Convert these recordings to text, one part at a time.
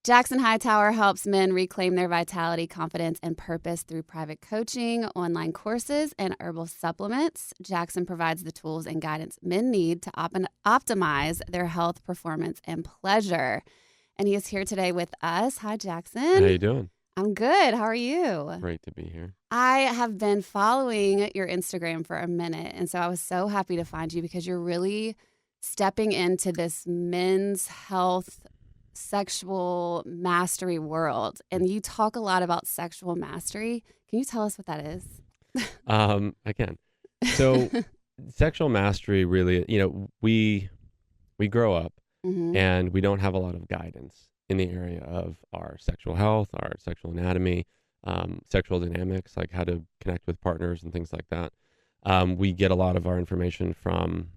Jackson Hightower helps men reclaim their vitality, confidence, and purpose through private coaching, online courses, and herbal supplements. Jackson provides the tools and guidance men need to optimize their health, performance, and pleasure. And he is here today with us. Hi, Jackson. How you doing? I'm good. How are you? Great to be here. I have been following your Instagram for a minute, and so I was so happy to find you because you're really stepping into this men's health, sexual mastery world. And you talk a lot about sexual mastery. Can you tell us what that is? Again, so sexual mastery really, we grow up Mm-hmm. and we don't have a lot of guidance in the area of our sexual health, our sexual anatomy, sexual dynamics, like how to connect with partners and things like that. We get a lot of our information from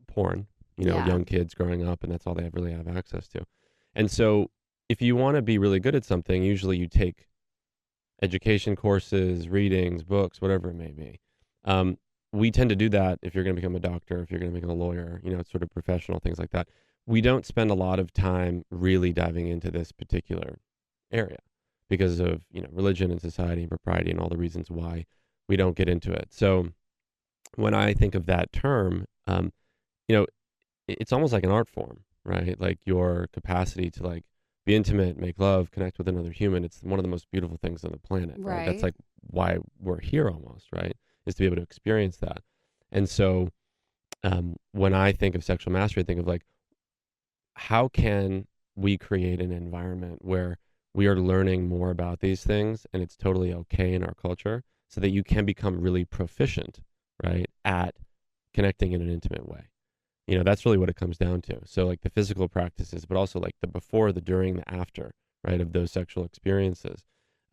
porn, young kids growing up, and that's all they really have access to. And so if you want to be really good at something, usually you take education courses, readings, books, whatever it may be. We tend to do that if you're going to become a doctor, if you're going to become a lawyer, sort of professional, things like that. We don't spend a lot of time really diving into this particular area because of, religion and society and propriety and all the reasons why we don't get into it. So when I think of that term, it's almost like an art form, right? Like your capacity to like be intimate, make love, connect with another human. It's one of the most beautiful things on the planet, right? That's like why we're here almost, right? Is to be able to experience that. And so when I think of sexual mastery, I think of like, how can we create an environment where we are learning more about these things and it's totally okay in our culture so that you can become really proficient, right, at connecting in an intimate way. That's really what it comes down to. So like the physical practices, but also like the before, the during, the after, right, of those sexual experiences.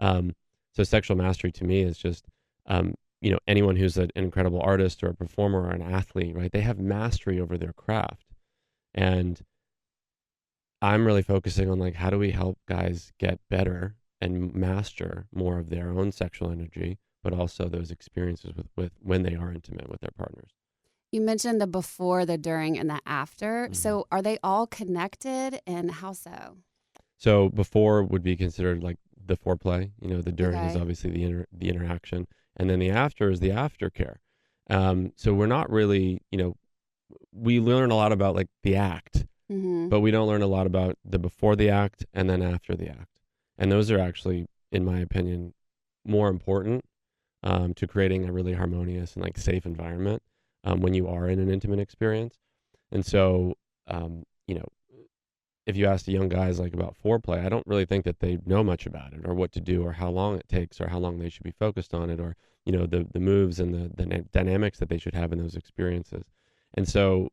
So sexual mastery to me is just, anyone who's an incredible artist or a performer or an athlete, right, they have mastery over their craft. And I'm really focusing on like, how do we help guys get better and master more of their own sexual energy, but also those experiences with when they are intimate with their partners. You mentioned the before, the during, and the after. Mm-hmm. So are they all connected, and how so? So before would be considered like the foreplay. The during is Okay. obviously the interaction, and then the after is the aftercare. So we're not really, we learn a lot about like the act, Mm-hmm. but we don't learn a lot about the before the act and then after the act. And those are actually, in my opinion, more important to creating a really harmonious and like safe environment when you are in an intimate experience. And so, if you ask the young guys like about foreplay, I don't really think that they know much about it or what to do or how long it takes or how long they should be focused on it or, the moves and the dynamics that they should have in those experiences. And so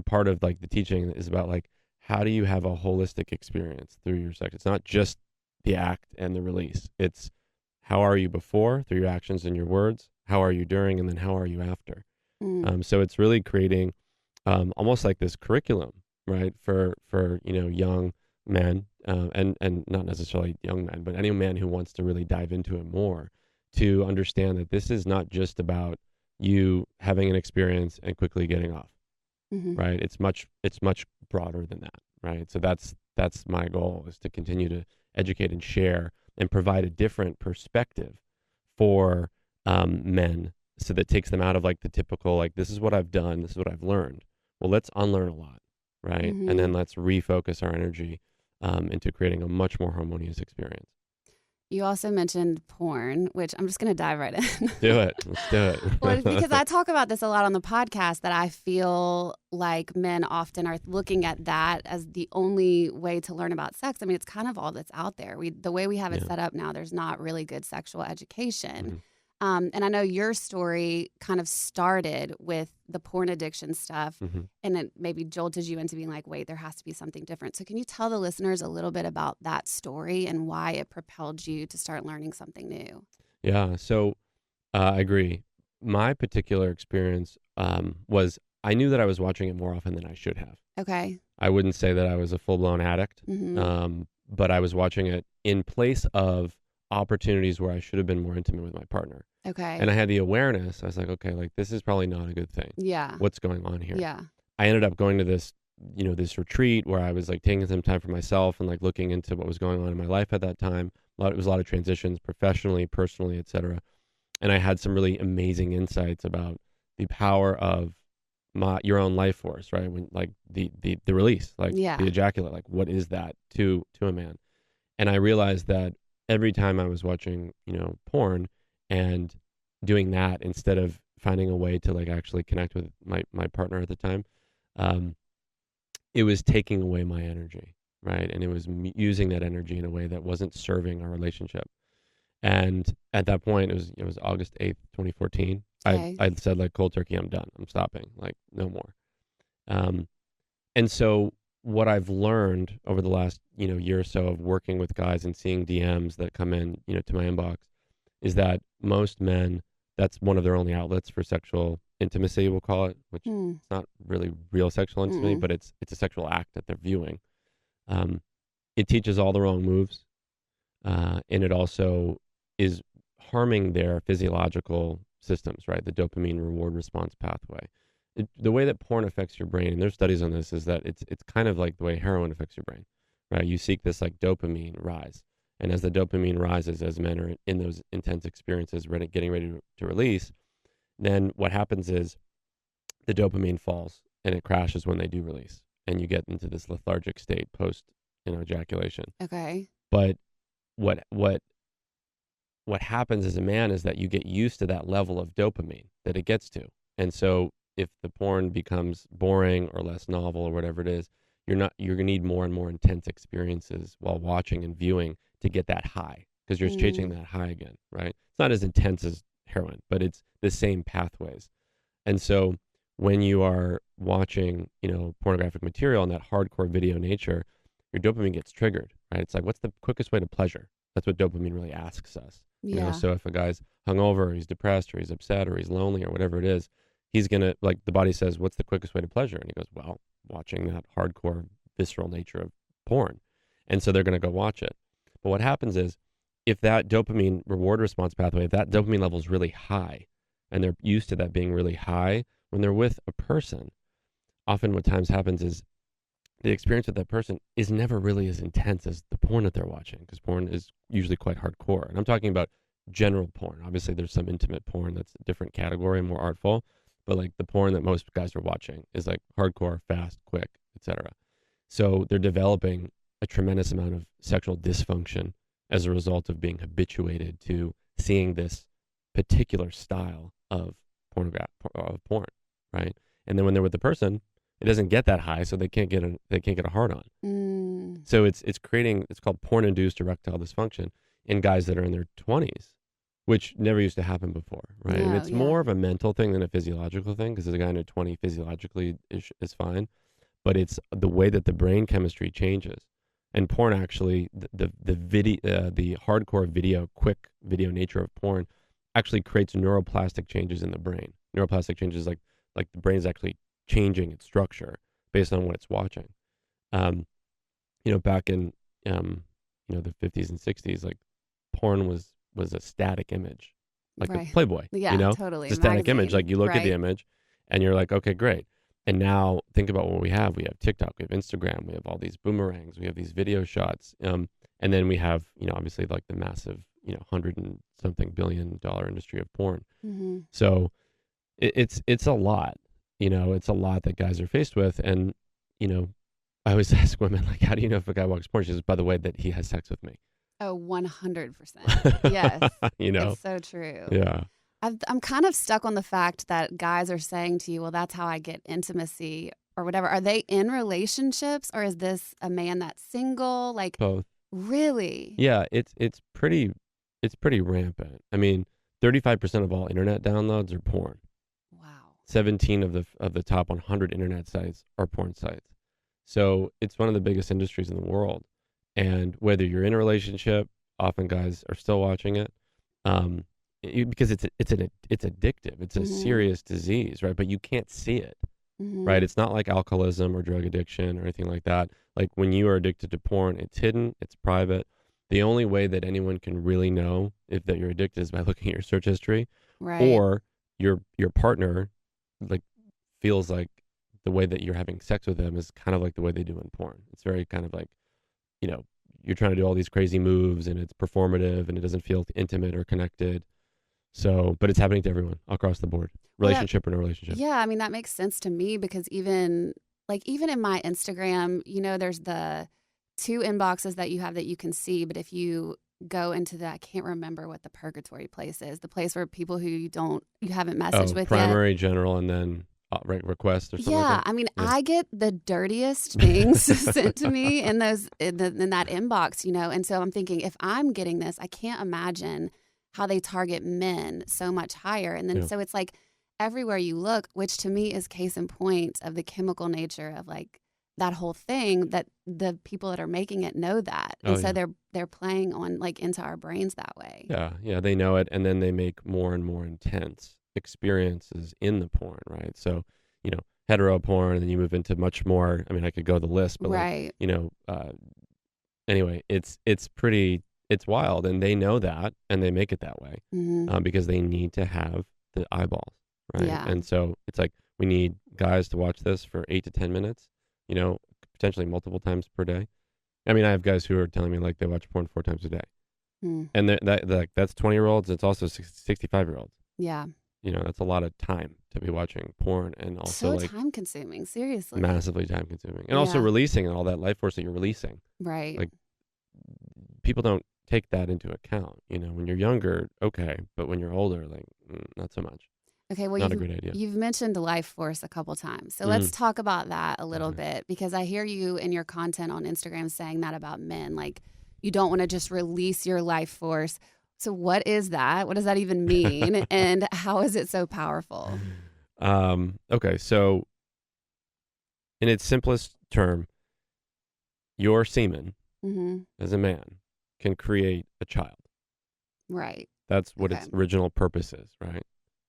part of like the teaching is about like, how do you have a holistic experience through your sex? It's not just the act and the release. It's how are you before through your actions and your words? How are you during? And then how are you after? So it's really creating almost like this curriculum, right, for young men and not necessarily young men, but any man who wants to really dive into it more to understand that this is not just about you having an experience and quickly getting off, right? It's much broader than that, right? So that's my goal, is to continue to educate and share and provide a different perspective for men, so that takes them out of like the typical, like, this is what I've done, this is what I've learned. Well, let's unlearn a lot, right? And then let's refocus our energy into creating a much more harmonious experience. You also mentioned porn, which I'm just going to dive right in. Do it. Let's do it. Well, because I talk about this a lot on the podcast, that I feel like men often are looking at that as the only way to learn about sex. I mean, it's kind of all that's out there. The way we have it set up now, there's not really good sexual education. And I know your story kind of started with the porn addiction stuff, and it maybe jolted you into being like, wait, there has to be something different. So can you tell the listeners a little bit about that story and why it propelled you to start learning something new? Yeah, so I agree. My particular experience was, I knew that I was watching it more often than I should have. Okay. I wouldn't say that I was a full-blown addict, but I was watching it in place of opportunities where I should have been more intimate with my partner. Okay. And I had the awareness. I was like, okay, like, this is probably not a good thing. Yeah. What's going on here? Yeah. I ended up going to this this retreat where I was like taking some time for myself and like looking into what was going on in my life at that time. It was a lot of transitions professionally, personally, etc. And I had some really amazing insights about the power of your own life force, right? When like the release, like Yeah. the ejaculate, like what is that to a man? And I realized that every time I was watching, porn and doing that instead of finding a way to like actually connect with my partner at the time, it was taking away my energy, right? And it was using that energy in a way that wasn't serving our relationship. And at that point, it was August 8th, 2014. Okay. I said like cold turkey, I'm done. I'm stopping. Like no more. And so what I've learned over the last, year or so of working with guys and seeing DMs that come in, to my inbox is that most men, that's one of their only outlets for sexual intimacy, we'll call it, which it's not really real sexual intimacy, but it's a sexual act that they're viewing. It teaches all the wrong moves. And it also is harming their physiological systems, right? The dopamine reward response pathway. The way that porn affects your brain, and there's studies on this, is that it's kind of like the way heroin affects your brain, right? You seek this like dopamine rise. And as the dopamine rises, as men are in those intense experiences, getting ready to release, then what happens is the dopamine falls and it crashes when they do release. And you get into this lethargic state post, ejaculation. Okay. But what happens as a man is that you get used to that level of dopamine that it gets to. And so if the porn becomes boring or less novel or whatever it is, you're going to need more and more intense experiences while watching and viewing to get that high, because you're chasing that high again, right? It's not as intense as heroin, but it's the same pathways. And so when you are watching, pornographic material in that hardcore video nature, your dopamine gets triggered, right? It's like, what's the quickest way to pleasure? That's what dopamine really asks us. Yeah. So if a guy's hungover or he's depressed or he's upset or he's lonely or whatever it is, he's going to, like, the body says, what's the quickest way to pleasure? And he goes, well, watching that hardcore visceral nature of porn. And so they're going to go watch it. But what happens is, if that dopamine reward response pathway, if that dopamine level is really high and they're used to that being really high, when they're with a person, often what times happens is the experience with that person is never really as intense as the porn that they're watching, because porn is usually quite hardcore. And I'm talking about general porn. Obviously, there's some intimate porn that's a different category and more artful, but like the porn that most guys are watching is like hardcore, fast, quick, etc. So they're developing a tremendous amount of sexual dysfunction as a result of being habituated to seeing this particular style of porn, right? And then when they're with the person, it doesn't get that high, so they can't get a hard on. So it's called porn-induced erectile dysfunction in guys that are in their 20s, which never used to happen before, right? And it's more of a mental thing than a physiological thing, because a guy in their 20s physiologically is fine, but it's the way that the brain chemistry changes. And porn actually, the hardcore video, quick video nature of porn actually creates neuroplastic changes in the brain. Neuroplastic changes like the brain's actually changing its structure based on what it's watching. Back in the 50s and 60s, like porn was a static image, like right. a Playboy. Yeah, totally. It's a static image. Like you look at the image and you're like, okay, great. And now think about what we have. We have TikTok, we have Instagram, we have all these boomerangs, we have these video shots. And then we have, obviously like the massive, $100 and something billion industry of porn. Mm-hmm. So it's a lot, it's a lot that guys are faced with. And, I always ask women, like, how do you know if a guy watches porn? She says, by the way that he has sex with me. Oh, 100%. Yes. It's so true. Yeah. I'm kind of stuck on the fact that guys are saying to you, well, that's how I get intimacy or whatever. Are they in relationships, or is this a man that's single? Like, both. Really? Yeah, it's pretty rampant. I mean, 35% of all internet downloads are porn. Wow. 17 of the top 100 internet sites are porn sites. So it's one of the biggest industries in the world. And whether you're in a relationship, often guys are still watching it. Because it's addictive. It's a serious disease, right? But you can't see it, right? It's not like alcoholism or drug addiction or anything like that. Like when you are addicted to porn, it's hidden, it's private. The only way that anyone can really know that you're addicted is by looking at your search history, right? Or your partner like feels like the way that you're having sex with them is kind of like the way they do in porn. It's very kind of like, you know, you're trying to do all these crazy moves and it's performative and it doesn't feel intimate or connected. So, but it's happening to everyone across the board, relationship or no relationship. Yeah, I mean, that makes sense to me because even in my Instagram, you know, there's the 2 inboxes that you have that you can see, but if you go into I can't remember what the purgatory place is, the place where people who you haven't messaged with primary, yet. general, and then request or something like that. I mean, yeah. I get the dirtiest things sent to me in that inbox, you know, and so I'm thinking if I'm getting this, I can't imagine how they target men so much higher. And then so it's like everywhere you look, which to me is case in point of the chemical nature of like that whole thing, that the people that are making it know that. And so they're playing on like into our brains that way. Yeah, they know it. And then they make more and more intense experiences in the porn, right? So, you know, hetero porn, and then you move into much more, I mean, I could go the list, but like, you know, anyway, it's wild, and they know that, and they make it that way because they need to have the eyeballs, right? Yeah. And so it's like, we need guys to watch this for 8 to 10 minutes, you know, potentially multiple times per day. I mean, I have guys who are telling me like they watch porn 4 times a day. And that's 20-year-olds. It's also 65-year-olds. Yeah. You know, that's a lot of time to be watching porn, and also so like time consuming, seriously. Massively time consuming. And also releasing all that life force that you're releasing. Right. Like, people don't take that into account. You know, when you're younger, okay, but when you're older, like, not so much. Okay, well, not a great idea. You've mentioned the life force a couple times. So let's talk about that a little bit, because I hear you in your content on Instagram saying that about men. Like, you don't want to just release your life force. So what is that? What does that even mean? And how is it so powerful? Okay, so in its simplest term, your semen as a man can create a child. Right. That's what its original purpose is, right?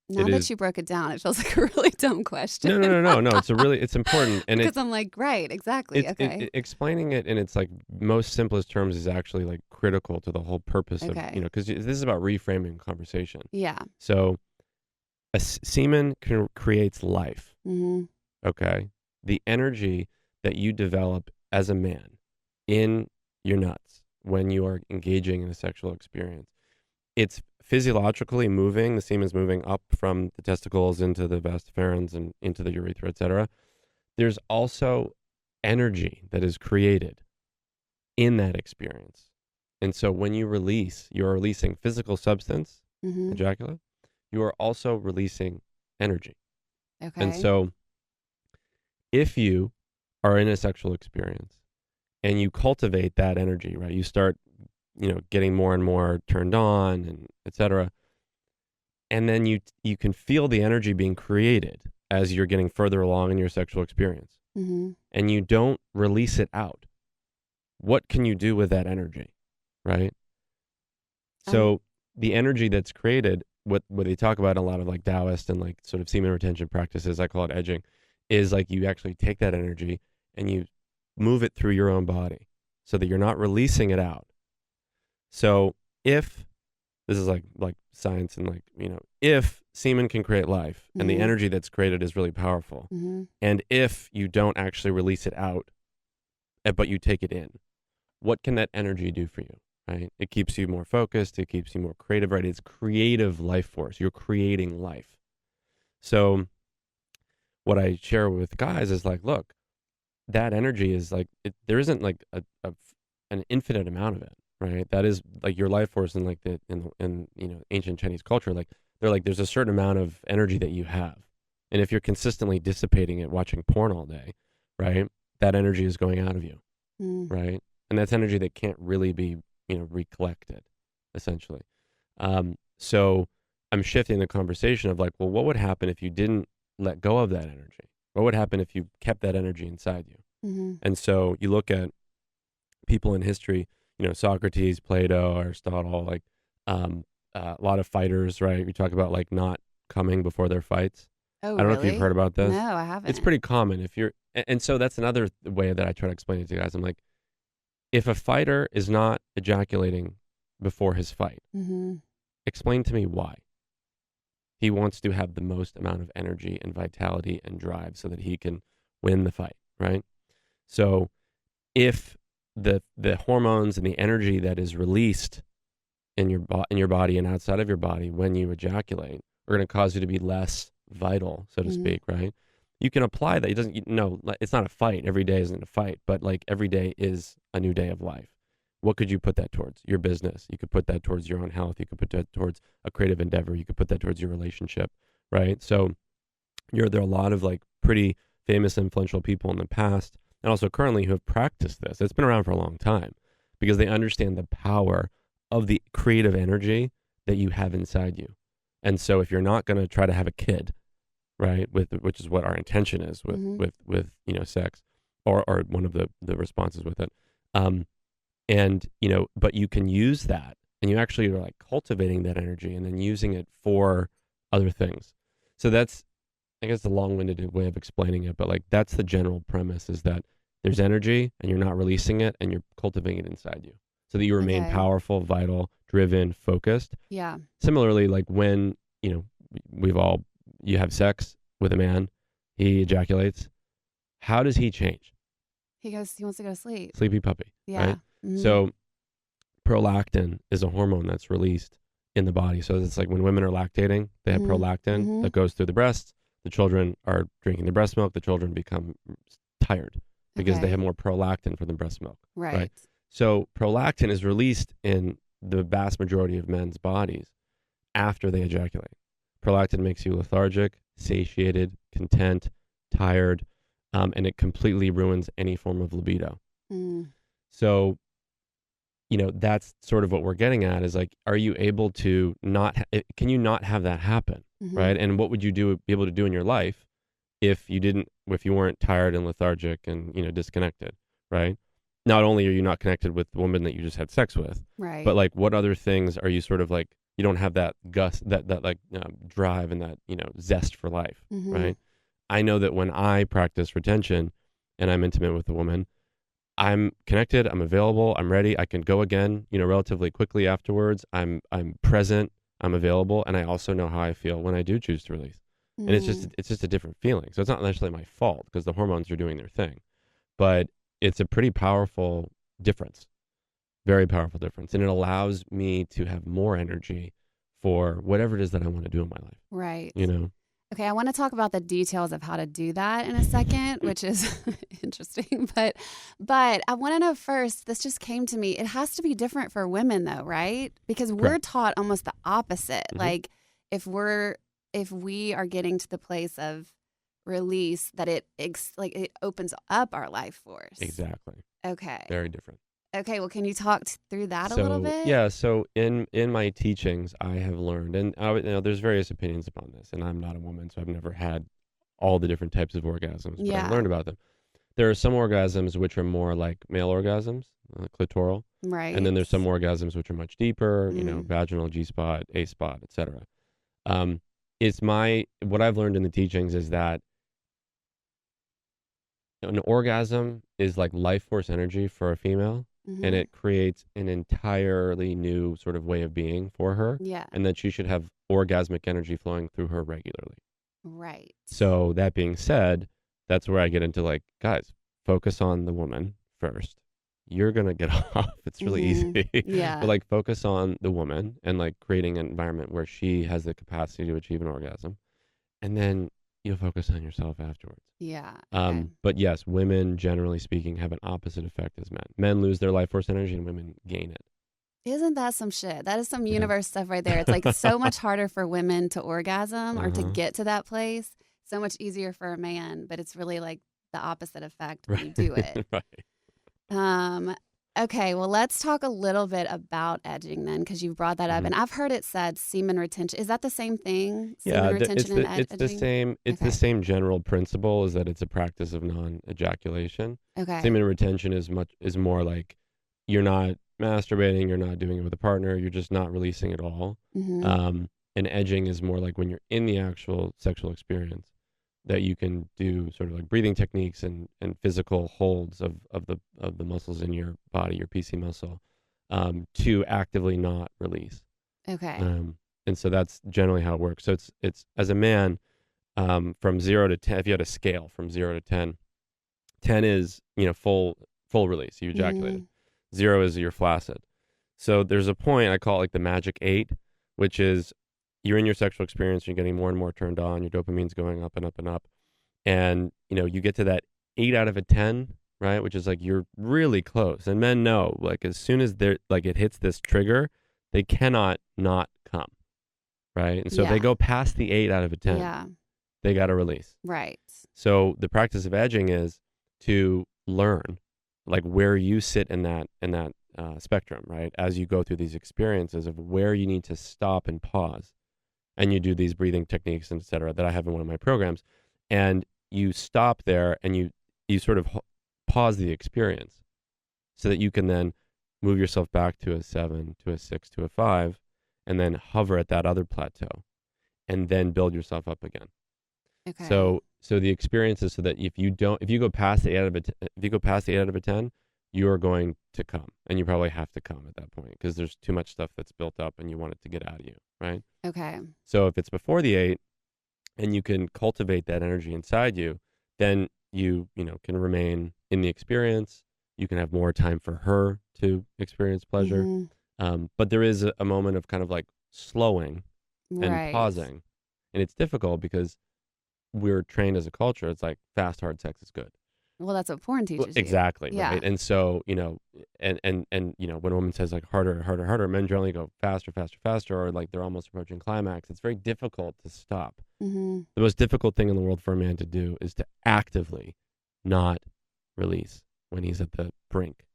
Now that you broke it down, it feels like a really dumb question. No. It's important. And because I'm like, right, exactly. Explaining it in its like most simplest terms is actually like critical to the whole purpose of, you know, because this is about reframing conversation. Yeah. So a semen creates life. Okay. The energy that you develop as a man in your nuts when you are engaging in a sexual experience, it's physiologically moving. The semen's moving up from the testicles into the vas deferens and into the urethra, etc. There's also energy that is created in that experience. And so when you release, you're releasing physical substance, ejaculate. You are also releasing energy. Okay. And so if you are in a sexual experience and you cultivate that energy, right? You start, you know, getting more and more turned on and etc. And then you can feel the energy being created as you're getting further along in your sexual experience. And you don't release it out. What can you do with that energy, right? So the energy that's created, what they talk about in a lot of like Taoist and like sort of semen retention practices, I call it edging, is like you actually take that energy and you move it through your own body so that you're not releasing it out. So if this is like science, and like, you know, if semen can create life and the energy that's created is really powerful, and if you don't actually release it out, but you take it in, what can that energy do for you, right? It keeps you more focused. It keeps you more creative, right? It's creative life force. You're creating life. So what I share with guys is like, look, that energy is like, there isn't like an infinite amount of it. Right, that is like your life force in like in you know, ancient Chinese culture. Like they're like, there's a certain amount of energy that you have, and if you're consistently dissipating it, watching porn all day, right, that energy is going out of you, right, and that's energy that can't really be, you know, recollected, essentially. So I'm shifting the conversation of like, well, what would happen if you didn't let go of that energy? What would happen if you kept that energy inside you? And so you look at people in history. You know, Socrates, Plato, Aristotle, like a lot of fighters, right? We talk about like not coming before their fights. Oh, I don't know if you've heard about this. No, I haven't. It's pretty common if you're, and so that's another way that I try to explain it to guys. I'm like, if a fighter is not ejaculating before his fight, explain to me why. He wants to have the most amount of energy and vitality and drive so that he can win the fight, right? So if the hormones and the energy that is released in your body and outside of your body when you ejaculate are going to cause you to be less vital, so to speak, right? You can apply that. It doesn't, no, it's not a fight. Every day isn't a fight, but like every day is a new day of life. What could you put that towards? Your business. You could put that towards your own health. You could put that towards a creative endeavor. You could put that towards your relationship, right? So there are a lot of like pretty famous, influential people in the past and also currently who have practiced this. It's been around for a long time because they understand the power of the creative energy that you have inside you. And so if you're not going to try to have a kid, right, which is what our intention is with sex, or one of the responses with it, and but you can use that, and you actually are like cultivating that energy and then using it for other things. So that's, I guess, a long-winded way of explaining it, but like that's the general premise, is that there's energy and you're not releasing it and you're cultivating it inside you so that you remain powerful, vital, driven, focused. Yeah. Similarly, like when you have sex with a man, he ejaculates. How does he change? He wants to go to sleep. Sleepy puppy. Yeah. Right? So prolactin is a hormone that's released in the body. So it's like when women are lactating, they have prolactin that goes through the breasts. The children are drinking the breast milk. The children become tired because they have more prolactin from the breast milk. Right. So prolactin is released in the vast majority of men's bodies after they ejaculate. Prolactin makes you lethargic, satiated, content, tired, and it completely ruins any form of libido. So, that's sort of what we're getting at, is like, are you able to can you not have that happen, right? And what would you be able to do in your life if you weren't tired and lethargic and, disconnected, right? Not only are you not connected with the woman that you just had sex with, right, but like what other things are you sort of like, you don't have that drive and that, zest for life, right? I know that when I practice retention and I'm intimate with a woman, I'm connected, I'm available, I'm ready, I can go again, relatively quickly afterwards. I'm present, I'm available, and I also know how I feel when I do choose to release. And it's just a different feeling. So it's not necessarily my fault because the hormones are doing their thing. But it's a pretty powerful difference. Very powerful difference. And it allows me to have more energy for whatever it is that I want to do in my life. Right. Okay, I want to talk about the details of how to do that in a second, which is interesting. But I want to know first, this just came to me. It has to be different for women though, right? Because we're taught almost the opposite. Like if we are getting to the place of release, that it opens up our life force. Exactly. Okay. Very different. Okay, well, can you talk through that a little bit? Yeah, so in my teachings, I have learned, and there's various opinions upon this, and I'm not a woman, so I've never had all the different types of orgasms, but I've learned about them. There are some orgasms which are more like male orgasms, clitoral, right? And then there's some orgasms which are much deeper, vaginal, G-spot, A-spot, etc. What I've learned in the teachings is that an orgasm is like life force energy for a female. And it creates an entirely new sort of way of being for her. Yeah. And that she should have orgasmic energy flowing through her regularly. Right. So that being said, that's where I get into like, guys, focus on the woman first. You're going to get off. It's really easy. Yeah. But like focus on the woman and like creating an environment where she has the capacity to achieve an orgasm. And then you'll focus on yourself afterwards. Yeah. But yes, women, generally speaking, have an opposite effect as men. Men lose their life force energy and women gain it. Isn't that some shit? That is some universe stuff right there. It's like so much harder for women to orgasm or to get to that place. So much easier for a man, but it's really like the opposite effect when you do it. Right. Okay, well, let's talk a little bit about edging then, because you brought that up, and I've heard it said semen retention. Is that the same thing? Semen retention and it's the same. It's the same general principle. Is that it's a practice of non-ejaculation. Okay. Semen retention is more like you're not masturbating, you're not doing it with a partner, you're just not releasing at all. And edging is more like when you're in the actual sexual experience, that you can do sort of like breathing techniques and physical holds of the muscles in your body, your PC muscle, to actively not release. Okay. And so that's generally how it works. So it's as a man, from 0 to 10, if you had a scale from 0 to 10, 10 is, full release. You ejaculated. 0 is you're flaccid. So there's a point, I call it like the magic 8, which is you're in your sexual experience, you're getting more and more turned on, your dopamine's going up and up and up. And, you get to that 8 out of a 10, right? Which is like you're really close. And men know, like as soon as they're like it hits this trigger, they cannot not come, right? And so if they go past the 8 out of a 10, they got to release. Right. So the practice of edging is to learn like where you sit in that spectrum, right? As you go through these experiences of where you need to stop and pause, and you do these breathing techniques and et cetera that I have in one of my programs, and you stop there and you sort of pause the experience so that you can then move yourself back to a 7, to a 6, to a 5, and then hover at that other plateau, and then build yourself up again. Okay. So the experience is so that if you go past the 8 out of a 10, you are going to come, and you probably have to come at that point because there's too much stuff that's built up and you want it to get out of you, right? Okay. So if it's before the 8 and you can cultivate that energy inside you, then you can remain in the experience. You can have more time for her to experience pleasure. But there is a moment of kind of like slowing and pausing. And it's difficult because we're trained as a culture. It's like fast, hard sex is good. Well, that's what porn teaches you. Exactly. Yeah. Right. And so, and when a woman says like harder, harder, harder, men generally go faster, faster, faster, or like they're almost approaching climax. It's very difficult to stop. The most difficult thing in the world for a man to do is to actively not release when he's at the brink.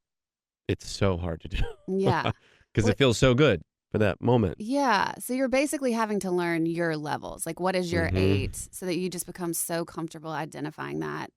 It's so hard to do. Yeah. Because it feels so good for that moment. Yeah. So you're basically having to learn your levels. Like, what is your 8 so that you just become so comfortable identifying that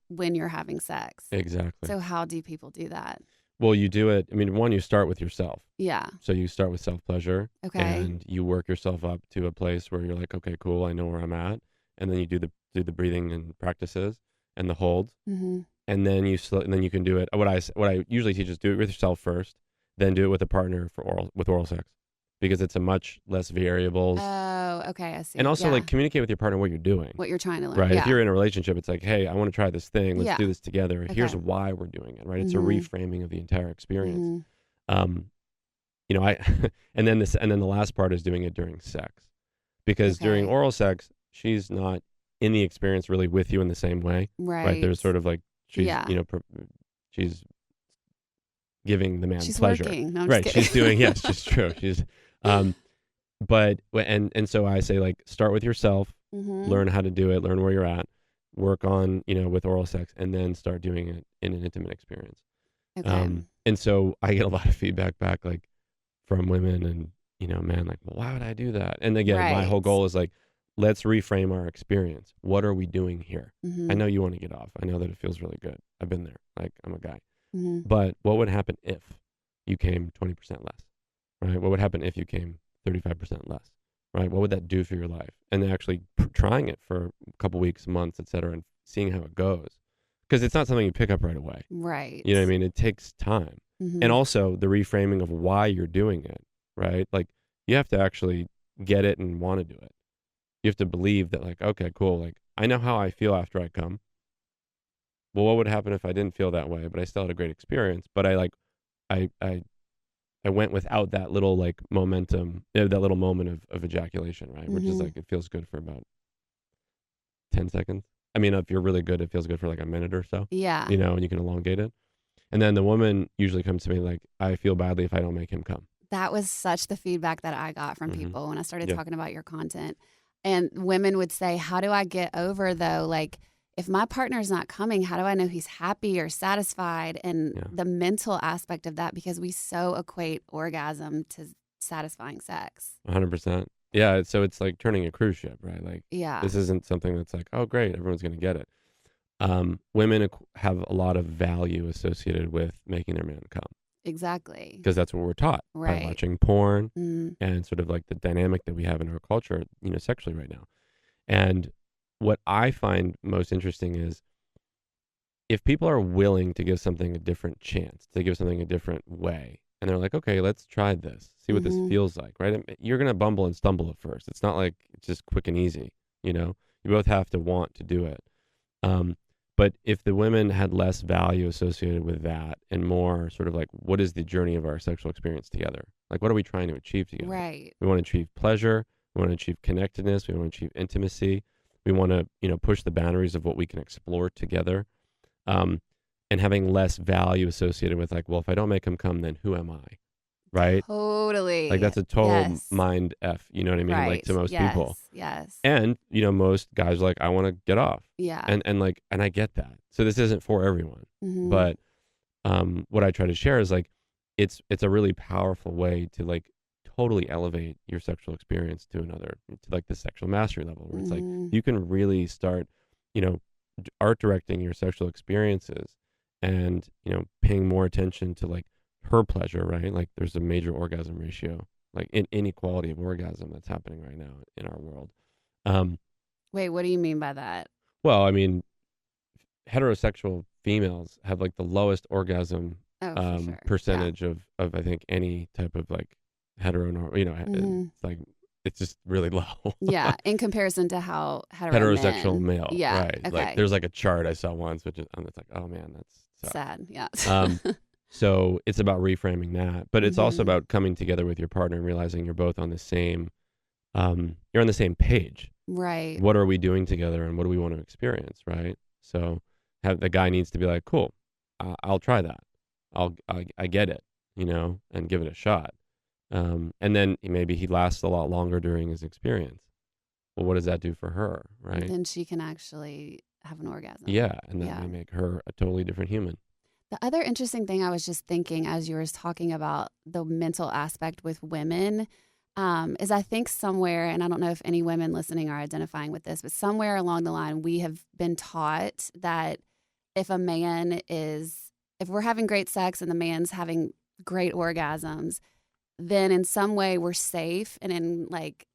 when you're having sex. Exactly. So how do people do that? Well, you do it. I mean, one, you start with yourself. Yeah. So you start with self-pleasure. Okay. And you work yourself up to a place where you're like, okay, cool, I know where I'm at. And then you do the breathing and practices and the holds. And then you can do it. What I usually teach is do it with yourself first, then do it with a partner with oral sex, because it's a much less variables. Oh, okay, I see. And also like communicate with your partner what you're doing. What you're trying to learn. Right. Yeah. If you're in a relationship, it's like, hey, I want to try this thing. Let's do this together. Okay. Here's why we're doing it. Right. It's a reframing of the entire experience. And then the last part is doing it during sex, because during oral sex, she's not in the experience really with you in the same way. Right. There's sort of like, she's giving the man pleasure. Working. No, I'm right. just kidding. She's doing, yes, she's true. She's, and so I say like, start with yourself, learn how to do it, learn where you're at, work on, with oral sex, and then start doing it in an intimate experience. Okay. And so I get a lot of feedback back, like from women and, man, like, well, why would I do that? And again, my whole goal is like, let's reframe our experience. What are we doing here? I know you want to get off. I know that it feels really good. I've been there. Like, I'm a guy. But what would happen if you came 20% less, right? What would happen if you came 35% less, right? What would that do for your life? And actually trying it for a couple weeks, months, et cetera, and seeing how it goes. Because it's not something you pick up right away. Right. You know what I mean? It takes time. And also the reframing of why you're doing it, right? Like, you have to actually get it and want to do it. You have to believe that, like, okay, cool. Like, I know how I feel after I come. Well, what would happen if I didn't feel that way, but I still had a great experience? But I went without that little like momentum, that little moment of ejaculation, right? Which is like, it feels good for about 10 seconds. I mean, if you're really good, it feels good for like a minute or so. Yeah. And you can elongate it. And then the woman usually comes to me like, I feel badly if I don't make him come. That was such the feedback that I got from people when I started talking about your content. And women would say, how do I get over though? Like, if my partner's not coming, how do I know he's happy or satisfied? And the mental aspect of that, because we so equate orgasm to satisfying sex. 100%. Yeah. So it's like turning a cruise ship, right? Like, this isn't something that's like, oh, great, everyone's going to get it. Women have a lot of value associated with making their man come. Exactly. Because that's what we're taught by watching porn and sort of like the dynamic that we have in our culture, sexually right now. And what I find most interesting is if people are willing to give something a different chance, to give something a different way, and they're like, okay, let's try this, see what this feels like, right? You're going to bumble and stumble at first. It's not like it's just quick and easy, You both have to want to do it. But if the women had less value associated with that and more sort of like, what is the journey of our sexual experience together? Like, what are we trying to achieve together? Right. We want to achieve pleasure. We want to achieve connectedness. We want to achieve intimacy. We want to, push the boundaries of what we can explore together. And having less value associated with like, well, if I don't make him come, then who am I? Right? Totally. Like that's a total Yes. mind F, you know what I mean? Right. Like to most people. Yes. And, most guys are like, I want to get off. Yeah. And I get that. So this isn't for everyone. Mm-hmm. But what I try to share is like, it's a really powerful way to like totally elevate your sexual experience to like the sexual mastery level where it's like, you can really start, art directing your sexual experiences and, paying more attention to like her pleasure, right? Like there's a major orgasm ratio, like inequality of orgasm that's happening right now in our world. Wait, what do you mean by that? Well, I mean, heterosexual females have like the lowest orgasm percentage of I think any type of like it's like it's just really low. Yeah, in comparison to how heterosexual men. male. Yeah, right. okay. Like there's like a chart I saw once, which is it's like, oh man, that's sad. Yeah. So it's about reframing that, but it's also about coming together with your partner and realizing you're both on the same, you're on the same page. Right. What are we doing together and what do we want to experience? Right. So the guy needs to be like, cool, I'll try that. I get it, and give it a shot. And then maybe he lasts a lot longer during his experience. Well, what does that do for her? Right. And then she can actually have an orgasm. Yeah. And that may make her a totally different human. The other interesting thing I was just thinking as you were talking about the mental aspect with women is I think somewhere, and I don't know if any women listening are identifying with this, but somewhere along the line we have been taught that if we're having great sex and the man's having great orgasms, then in some way we're safe and in like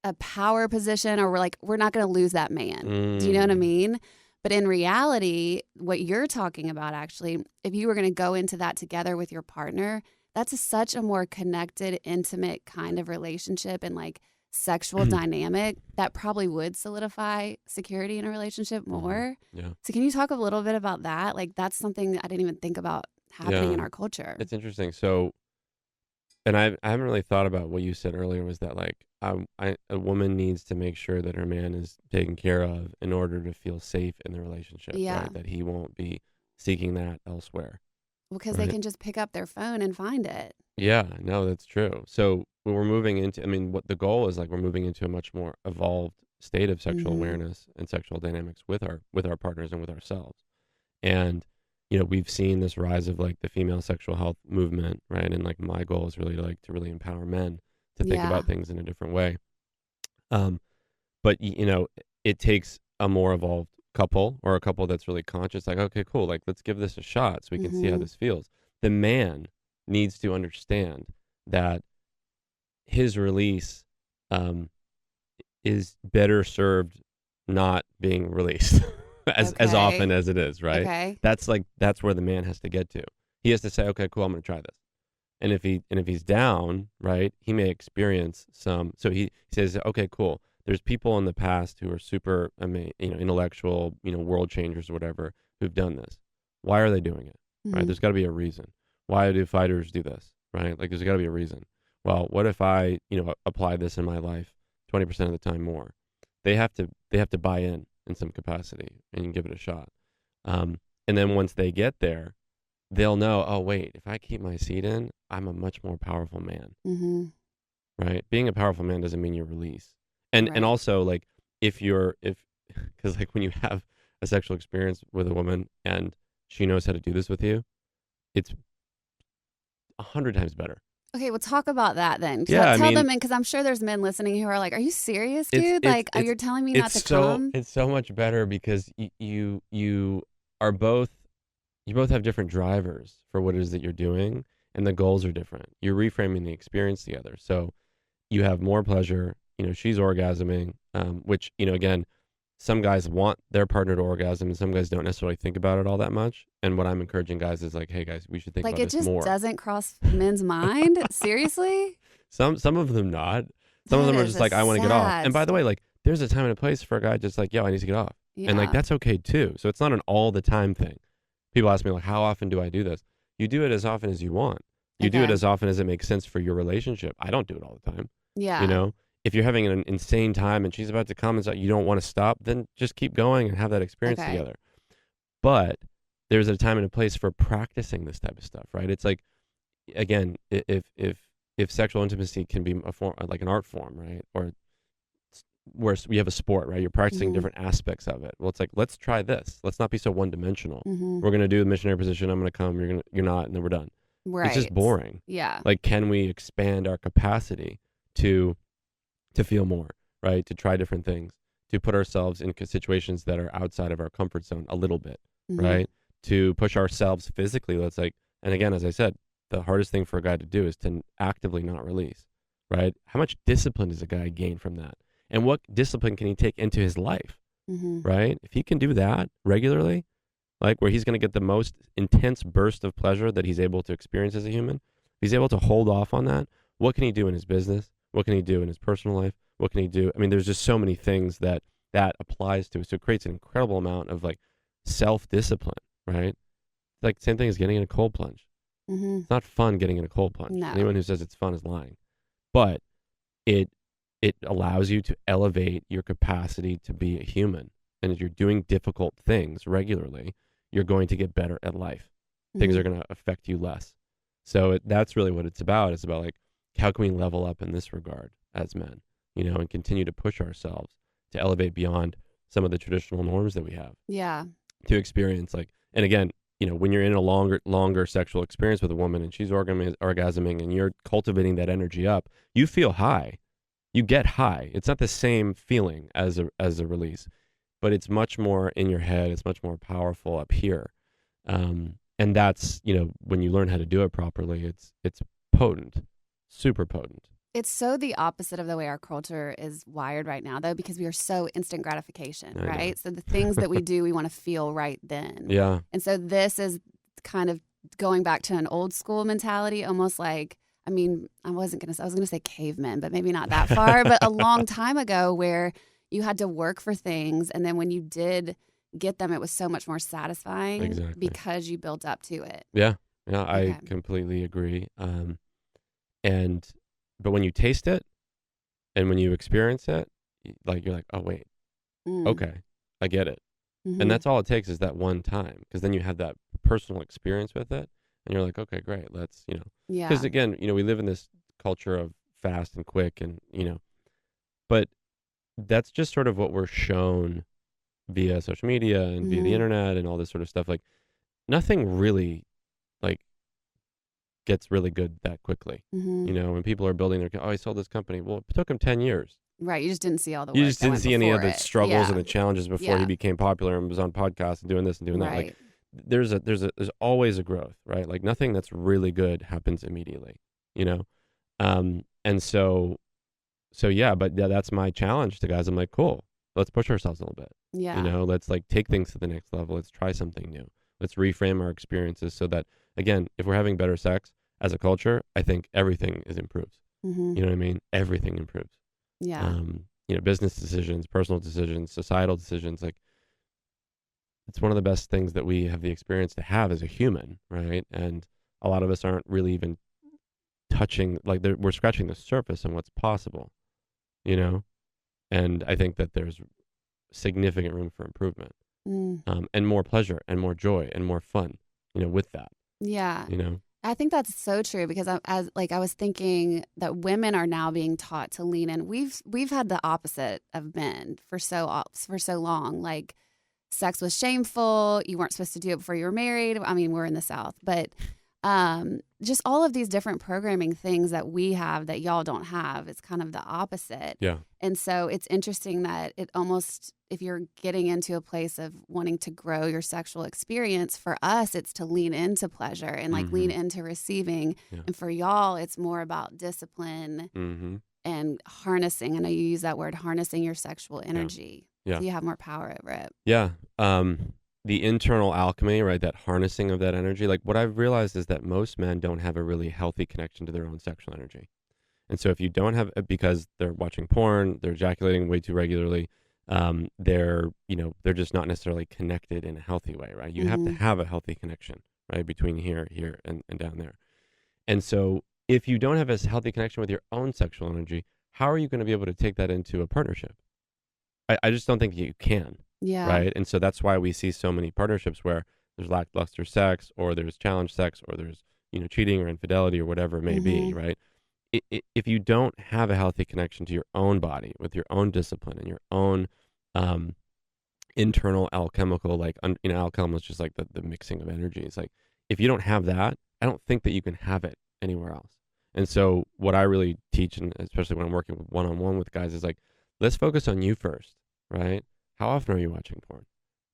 a power position, or we're not going to lose that man. Do you know what I mean? But in reality, what you're talking about, actually, if you were going to go into that together with your partner, that's such a more connected, intimate kind of relationship and like sexual dynamic that probably would solidify security in a relationship more. Yeah. So can you talk a little bit about that? Like that's something that I didn't even think about happening in our culture. It's interesting. So, and I haven't really thought about what you said earlier was that like a woman needs to make sure that her man is taken care of in order to feel safe in the relationship, right? That he won't be seeking that elsewhere. Well, because they can just pick up their phone and find it. Yeah, no, that's true. So when we're moving into, what the goal is like, we're moving into a much more evolved state of sexual awareness and sexual dynamics with our partners and with ourselves. And, we've seen this rise of like the female sexual health movement, right? And like my goal is really to really empower men to think about things in a different way. But it takes a more evolved couple or a couple that's really conscious, like, okay, cool, like let's give this a shot so we can see how this feels. The man needs to understand that his release is better served not being released as often as it is, right? Okay. That's where the man has to get to. He has to say, okay, cool, I'm going to try this. And if he's down, right, he may experience some. So he says, okay, cool. There's people in the past who are super, intellectual, world changers or whatever, who've done this. Why are they doing it? Right? There's got to be a reason. Why do fighters do this? Right? Like there's got to be a reason. Well, what if I, apply this in my life 20% of the time more? They have to buy in some capacity and give it a shot. And then once they get there, they'll know, oh, wait, if I keep my seat in, I'm a much more powerful man. Right? Being a powerful man doesn't mean you're released. And also, like, because like when you have a sexual experience with a woman and she knows how to do this with you, it's 100 times better. Okay, well, talk about that then. Yeah, tell them, because I'm sure there's men listening who are like, "Are you serious, dude? You're telling me not to come?" It's so much better because you both have different drivers for what it is that you're doing, and the goals are different. You're reframing the experience together, so you have more pleasure. She's orgasming, which again, some guys want their partner to orgasm, and some guys don't necessarily think about it all that much. And what I'm encouraging guys is like, hey guys, we should think about this more. Like it just doesn't cross men's mind? Seriously? Some of them not. Some of them are just like, I want to get off. And by the way, like there's a time and a place for a guy just like, yo, I need to get off. And like, Yeah. that's okay too. So it's not an all the time thing. People ask me like, how often do I do this? You do it as often as you want. You do it Okay. as often as it makes sense for your relationship. I don't do it all the time. You Yeah. know, if you're having an insane time and she's about to come and so you don't want to stop, then just keep going and have that experience Okay. together. But there's a time and a place for practicing this type of stuff, right? It's like, again, if sexual intimacy can be a form, like an art form, right? Or where we have a sport, right? You're practicing Mhm. different aspects of it. Well, it's like, let's try this. Let's not be so one dimensional. Mhm. We're going to do the missionary position. I'm going to come. You're not, and then we're done. It's just Right. boring. Yeah. Like, can we expand our capacity to feel more, right? To try different things, to put ourselves in situations that are outside of our comfort zone a little bit, Mhm. right? To push ourselves physically. Let's like, and again, as I said, the hardest thing for a guy to do is to actively not release, right? How much discipline does a guy gain from that? And what discipline can he take into his life, Mhm. right? If he can do that regularly, like where he's going to get the most intense burst of pleasure that he's able to experience as a human, if he's able to hold off on that, what can he do in his business? What can he do in his personal life? What can he do? I mean, there's just so many things that applies to. So it creates an incredible amount of like self-discipline, right? Like same thing as getting in a cold plunge. Mhm. It's not fun getting in a cold plunge. No. Anyone who says it's fun is lying. But it allows you to elevate your capacity to be a human. And if you're doing difficult things regularly, you're going to get better at life. Things are Mhm. going to affect you less. So that's really what it's about. It's about like, how can we level up in this regard as men, and continue to push ourselves to elevate beyond some of the traditional norms that we have Yeah. to experience like, and again, when you're in a longer sexual experience with a woman and she's orgasming and you're cultivating that energy up, you feel high. You get high. It's not the same feeling as a release, but it's much more in your head. It's much more powerful up here. And that's, when you learn how to do it properly, it's potent, super potent. It's so the opposite of the way our culture is wired right now, though, because we are so instant gratification, I know. right? So the things that we do, we want to feel right then. Yeah. And so this is kind of going back to an old school mentality, almost like, I mean, I was going to say cavemen, but maybe not that far, but a long time ago where you had to work for things. And then when you did get them, it was so much more satisfying Exactly. because you built up to it. Yeah. Yeah. I Okay. completely agree. But when you taste it and when you experience it, you're like, oh, wait, Mm. okay, I get it. Mhm. And that's all it takes is that one time, because then you have that personal experience with it and you're like, okay, great. Let's, Yeah. because again, we live in this culture of fast and quick and, but that's just sort of what we're shown via social media and via the Mhm. internet and all this sort of stuff. Like nothing really like gets really good that quickly. Mhm. When people are building I sold this company. Well, it took him 10 years. Right. You just didn't see all the work. You just that didn't went see any of before the it. struggles and Yeah. the challenges before he Yeah. became popular and was on podcasts and doing this and doing that. Like Right. there's always a growth, right? Like nothing that's really good happens immediately, and so yeah, but yeah, that's my challenge to guys. I'm like, cool, let's push ourselves a little bit. Yeah. Let's like take things to the next level. Let's try something new. Let's reframe our experiences so that, again, if we're having better sex as a culture, I think everything improves. Mhm. You know what I mean? Everything improves. Yeah. Business decisions, personal decisions, societal decisions. Like it's one of the best things that we have the experience to have as a human, right? And a lot of us aren't really even touching, like we're scratching the surface on what's possible, And I think that there's significant room for improvement, Mm. and more pleasure and more joy and more fun, with that, Yeah. I think that's so true because I was thinking that women are now being taught to lean in. We've had the opposite of men for so long. Like sex was shameful. You weren't supposed to do it before you were married. I mean, we're in the South, but just all of these different programming things that we have that y'all don't have. It's kind of the opposite. Yeah. And so it's interesting that it almost, if you're getting into a place of wanting to grow your sexual experience, for us, it's to lean into pleasure and like lean into receiving. Yeah. And for y'all, it's more about discipline and harnessing. I know you use that word, harnessing your sexual energy. Yeah. So you have more power over it. Yeah. The internal alchemy, right? That harnessing of that energy. Like what I've realized is that most men don't have a really healthy connection to their own sexual energy. And so if you don't have, because they're watching porn, they're ejaculating way too regularly, they're just not necessarily connected in a healthy way, right? You have to have a healthy connection, right, between here, and down there. And so if you don't have a healthy connection with your own sexual energy, how are you going to be able to take that into a partnership? I just don't think you can, right? And so that's why we see so many partnerships where there's lackluster sex, or there's challenge sex, or there's, cheating or infidelity or whatever it may be, right? If you don't have a healthy connection to your own body, with your own discipline and your own internal alchemical, like, alchem is just like the mixing of energy. It's like, if you don't have that, I don't think that you can have it anywhere else. And so what I really teach, and especially when I'm working one-on-one with guys, is like, let's focus on you first, right? How often are you watching porn,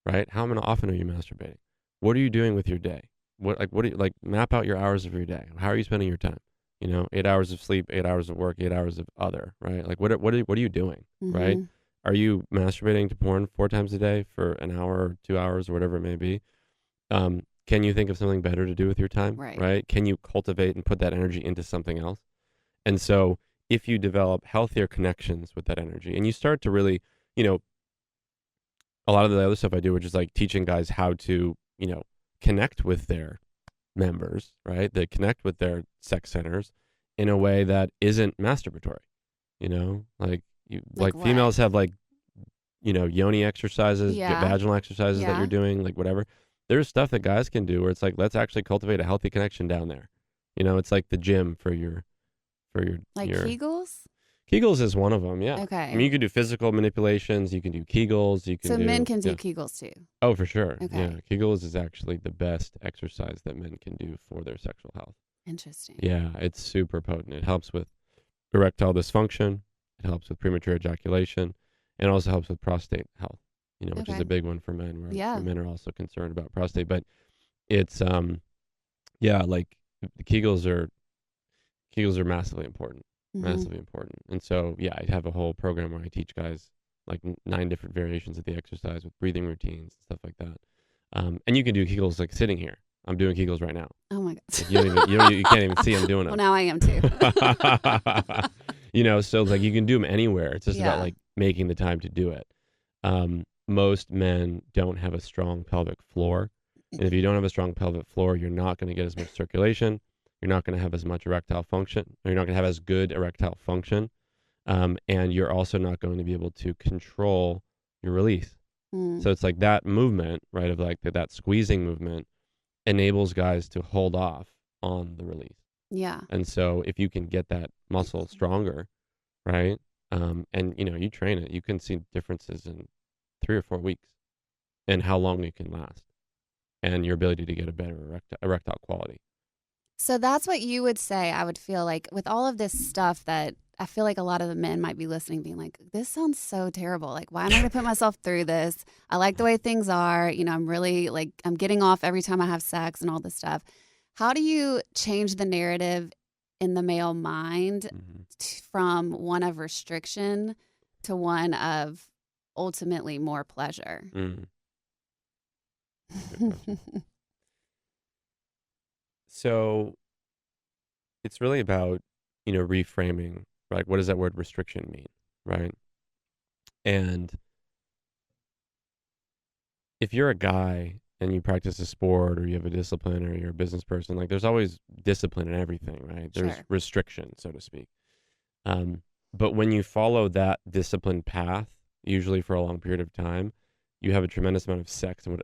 right? How often are you masturbating? What are you doing with your day? What do you, map out your hours of your day? How are you spending your time? 8 hours of sleep, 8 hours of work, 8 hours of other, right? Like, what are you doing, right? Are you masturbating to porn 4 times a day for an hour or 2 hours or whatever it may be? Can you think of something better to do with your time, right? Can you cultivate and put that energy into something else? And so if you develop healthier connections with that energy, and you start to really, a lot of the other stuff I do, which is like teaching guys how to, connect with their members, right? They connect with their sex centers in a way that isn't masturbatory, like females have yoni exercises, vaginal exercises that you're doing, like whatever. There's stuff that guys can do where it's like, let's actually cultivate a healthy connection down there. It's like the gym for your Kegels? Kegels is one of them, yeah. Okay. I mean, you can do physical manipulations, you can do Kegels, So men can do Kegels too? Oh, for sure. Okay. Yeah, Kegels is actually the best exercise that men can do for their sexual health. Interesting. Yeah, it's super potent. It helps with erectile dysfunction, it helps with premature ejaculation, and it also helps with prostate health, which is a big one for men, where men are also concerned about prostate. But it's, like the Kegels are massively important. Massively important. And so, I have a whole program where I teach guys like 9 different variations of the exercise with breathing routines and stuff like that. And you can do Kegels like sitting here. I'm doing Kegels right now. Oh my God. Like you can't even see I'm doing them. Well, now I am too. So like you can do them anywhere. It's just about like making the time to do it. Most men don't have a strong pelvic floor. And if you don't have a strong pelvic floor, you're not going to get as much circulation. You're not going to have as much erectile function, or you're not going to have as good erectile function. And you're also not going to be able to control your release. So it's like that movement, right, of like that squeezing movement enables guys to hold off on the release. Yeah. And so if you can get that muscle stronger, right, and, you train it, you can see differences in 3 or 4 weeks and how long it can last and your ability to get a better erectile quality. So that's what you would say. I would feel like with all of this stuff that I feel like a lot of the men might be listening, being like, this sounds so terrible. Like, why am I going to put myself through this? I like the way things are. I'm really I'm getting off every time I have sex and all this stuff. How do you change the narrative in the male mind from one of restriction to one of ultimately more pleasure? So it's really about, reframing, right? What does that word restriction mean, right? And if you're a guy and you practice a sport, or you have a discipline, or you're a business person, like there's always discipline in everything, right? There's restriction, so to speak. But when you follow that discipline path, usually for a long period of time, you have a tremendous amount of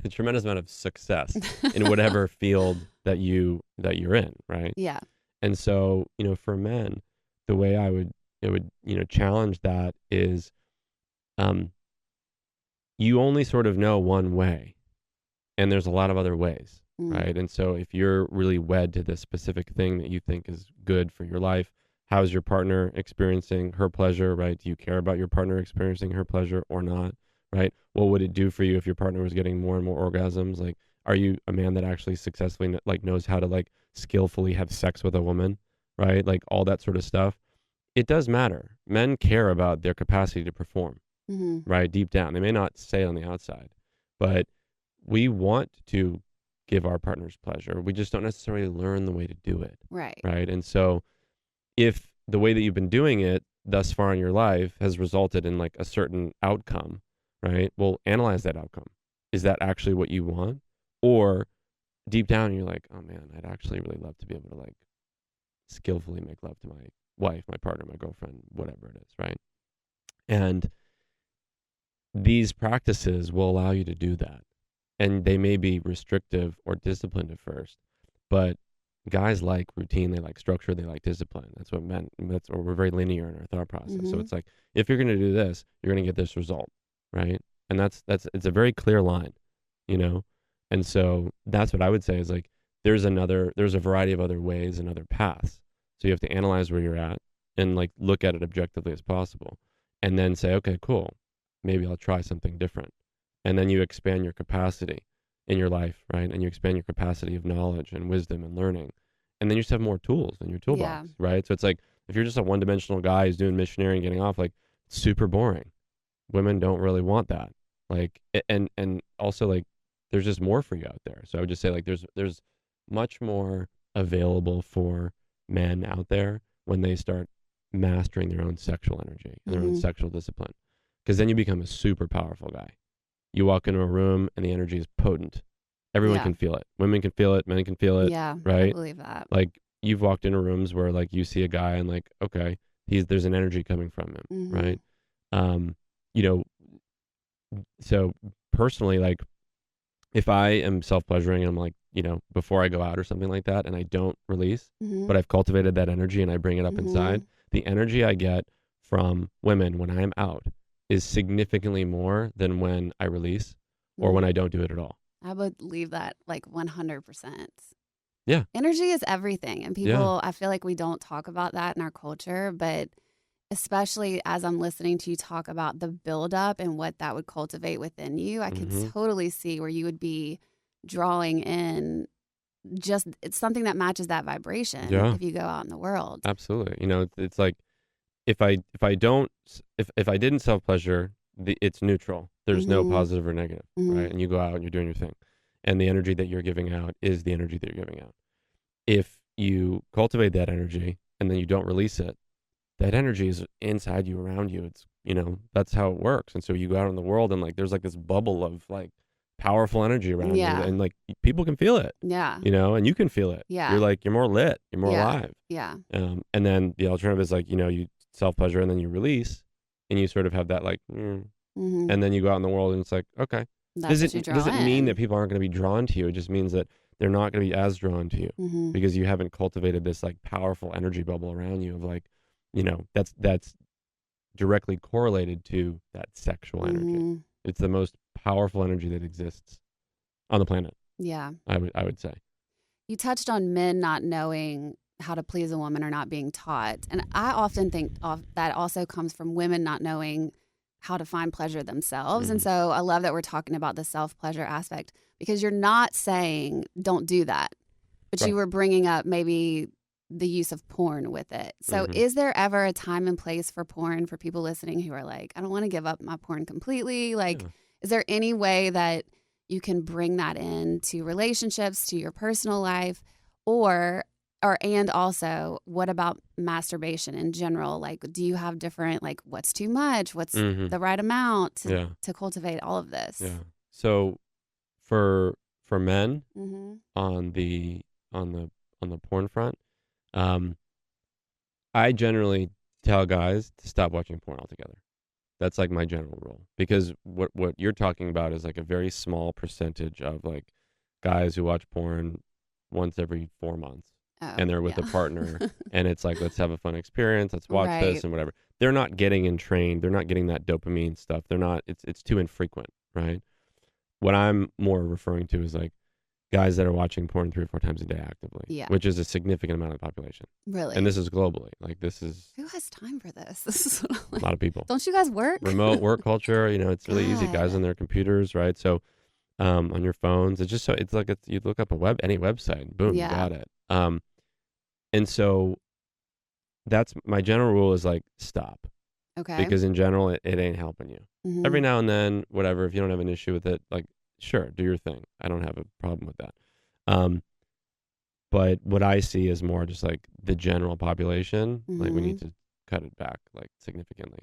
a tremendous amount of success in whatever field that you're in, right? Yeah. And so, for men, the way it would challenge that is, you only sort of know one way, and there's a lot of other ways, right? And so if you're really wed to this specific thing that you think is good for your life, how's your partner experiencing her pleasure, right? Do you care about your partner experiencing her pleasure or not? Right? What would it do for you if your partner was getting more and more orgasms? Like, are you a man that actually successfully knows how to skillfully have sex with a woman? Right? Like all that sort of stuff. It does matter. Men care about their capacity to perform, right? Deep down. They may not say it on the outside, but we want to give our partners pleasure. We just don't necessarily learn the way to do it. Right. Right. And so if the way that you've been doing it thus far in your life has resulted in like a certain outcome, right? Well, analyze that outcome. Is that actually what you want? Or deep down, you're like, oh man, I'd actually really love to be able to like skillfully make love to my wife, my partner, my girlfriend, whatever it is, right? And these practices will allow you to do that. And they may be restrictive or disciplined at first, but guys like routine, they like structure, they like discipline. Or we're very linear in our thought process. So it's like, if you're going to do this, you're going to get this result, right? And it's a very clear line, you know? And so that's what I would say is like, there's a variety of other ways and other paths. So you have to analyze where you're at and like look at it objectively as possible. And then say, okay, cool. Maybe I'll try something different. And then you expand your capacity in your life, right? And you expand your capacity of knowledge and wisdom and learning. And then you just have more tools in your toolbox, right? So it's like, if you're just a one-dimensional guy who's doing missionary and getting off, like, super boring. Women don't really want that. Like, and also like, there's just more for you out there. So I would just say like, there's much more available for men out there when they start mastering their own sexual energy and their own sexual discipline. Because then you become a super powerful guy. You walk into a room and the energy is potent. Everyone can feel it. Women can feel it. Men can feel it. Yeah, right? I believe that. Like, you've walked into rooms where like you see a guy and like, okay, there's an energy coming from him, right? You know, so personally, like, if I am self-pleasuring and I'm like, you know, before I go out or something like that, and I don't release, but I've cultivated that energy and I bring it up inside, the energy I get from women when I'm out is significantly more than when I release or when I don't do it at all. I would leave that like 100%. Yeah. Energy is everything. And people, I feel like we don't talk about that in our culture, but especially as I'm listening to you talk about the buildup and what that would cultivate within you, I could totally see where you would be drawing in it's something that matches that vibration if you go out in the world. Absolutely. You know, it's like, if I didn't self-pleasure, it's neutral. There's no positive or negative, right? And you go out and you're doing your thing. And the energy that you're giving out is the energy that you're giving out. If you cultivate that energy and then you don't release it, that energy is inside you, around you. It's, you know, that's how it works. And so you go out in the world and like, there's like this bubble of like powerful energy around you. And like, people can feel it. Yeah. You know, and you can feel it. Yeah. You're like, you're more lit. You're more alive. Yeah. And then the alternative is like, you know, you self-pleasure and then you release and you sort of have that like, and then you go out in the world and it's like, okay. Does it mean that people aren't going to be drawn to you? It just means that they're not going to be as drawn to you because you haven't cultivated this like powerful energy bubble around you of like, you know, that's directly correlated to that sexual energy. It's the most powerful energy that exists on the planet. Yeah. I would say. You touched on men not knowing how to please a woman or not being taught. And I often think that also comes from women not knowing how to find pleasure themselves. And so I love that we're talking about the self-pleasure aspect because you're not saying don't do that, but you were bringing up maybe the use of porn with it. So is there ever a time and place for porn for people listening who are like, I don't want to give up my porn completely? Like, is there any way that you can bring that into relationships, to your personal life, and also what about masturbation in general? Like, do you have different, like, what's too much? What's the right amount to cultivate all of this? Yeah. So for men on the porn front, I generally tell guys to stop watching porn altogether. That's like my general rule, because what you're talking about is like a very small percentage of like guys who watch porn once every 4 months. And they're with a partner and it's like, let's have a fun experience. Let's watch this and whatever. They're not getting entrained. They're not getting that dopamine stuff. They're not, it's too infrequent, right? What I'm more referring to is like guys that are watching porn 3 or 4 times a day actively, which is a significant amount of the population. Really? And this is globally. Like this is. Who has time for this? This is a lot of people. Don't you guys work? Remote work culture, you know, it's really easy. Guys on their computers, right? So on your phones, it's just so, it's like, you look up any website, boom, you got it. And so that's my general rule is like, stop. Okay. Because in general, it ain't helping you. Every now and then, whatever, if you don't have an issue with it, like, sure, do your thing. I don't have a problem with that. But what I see is more just like the general population, like we need to cut it back like significantly.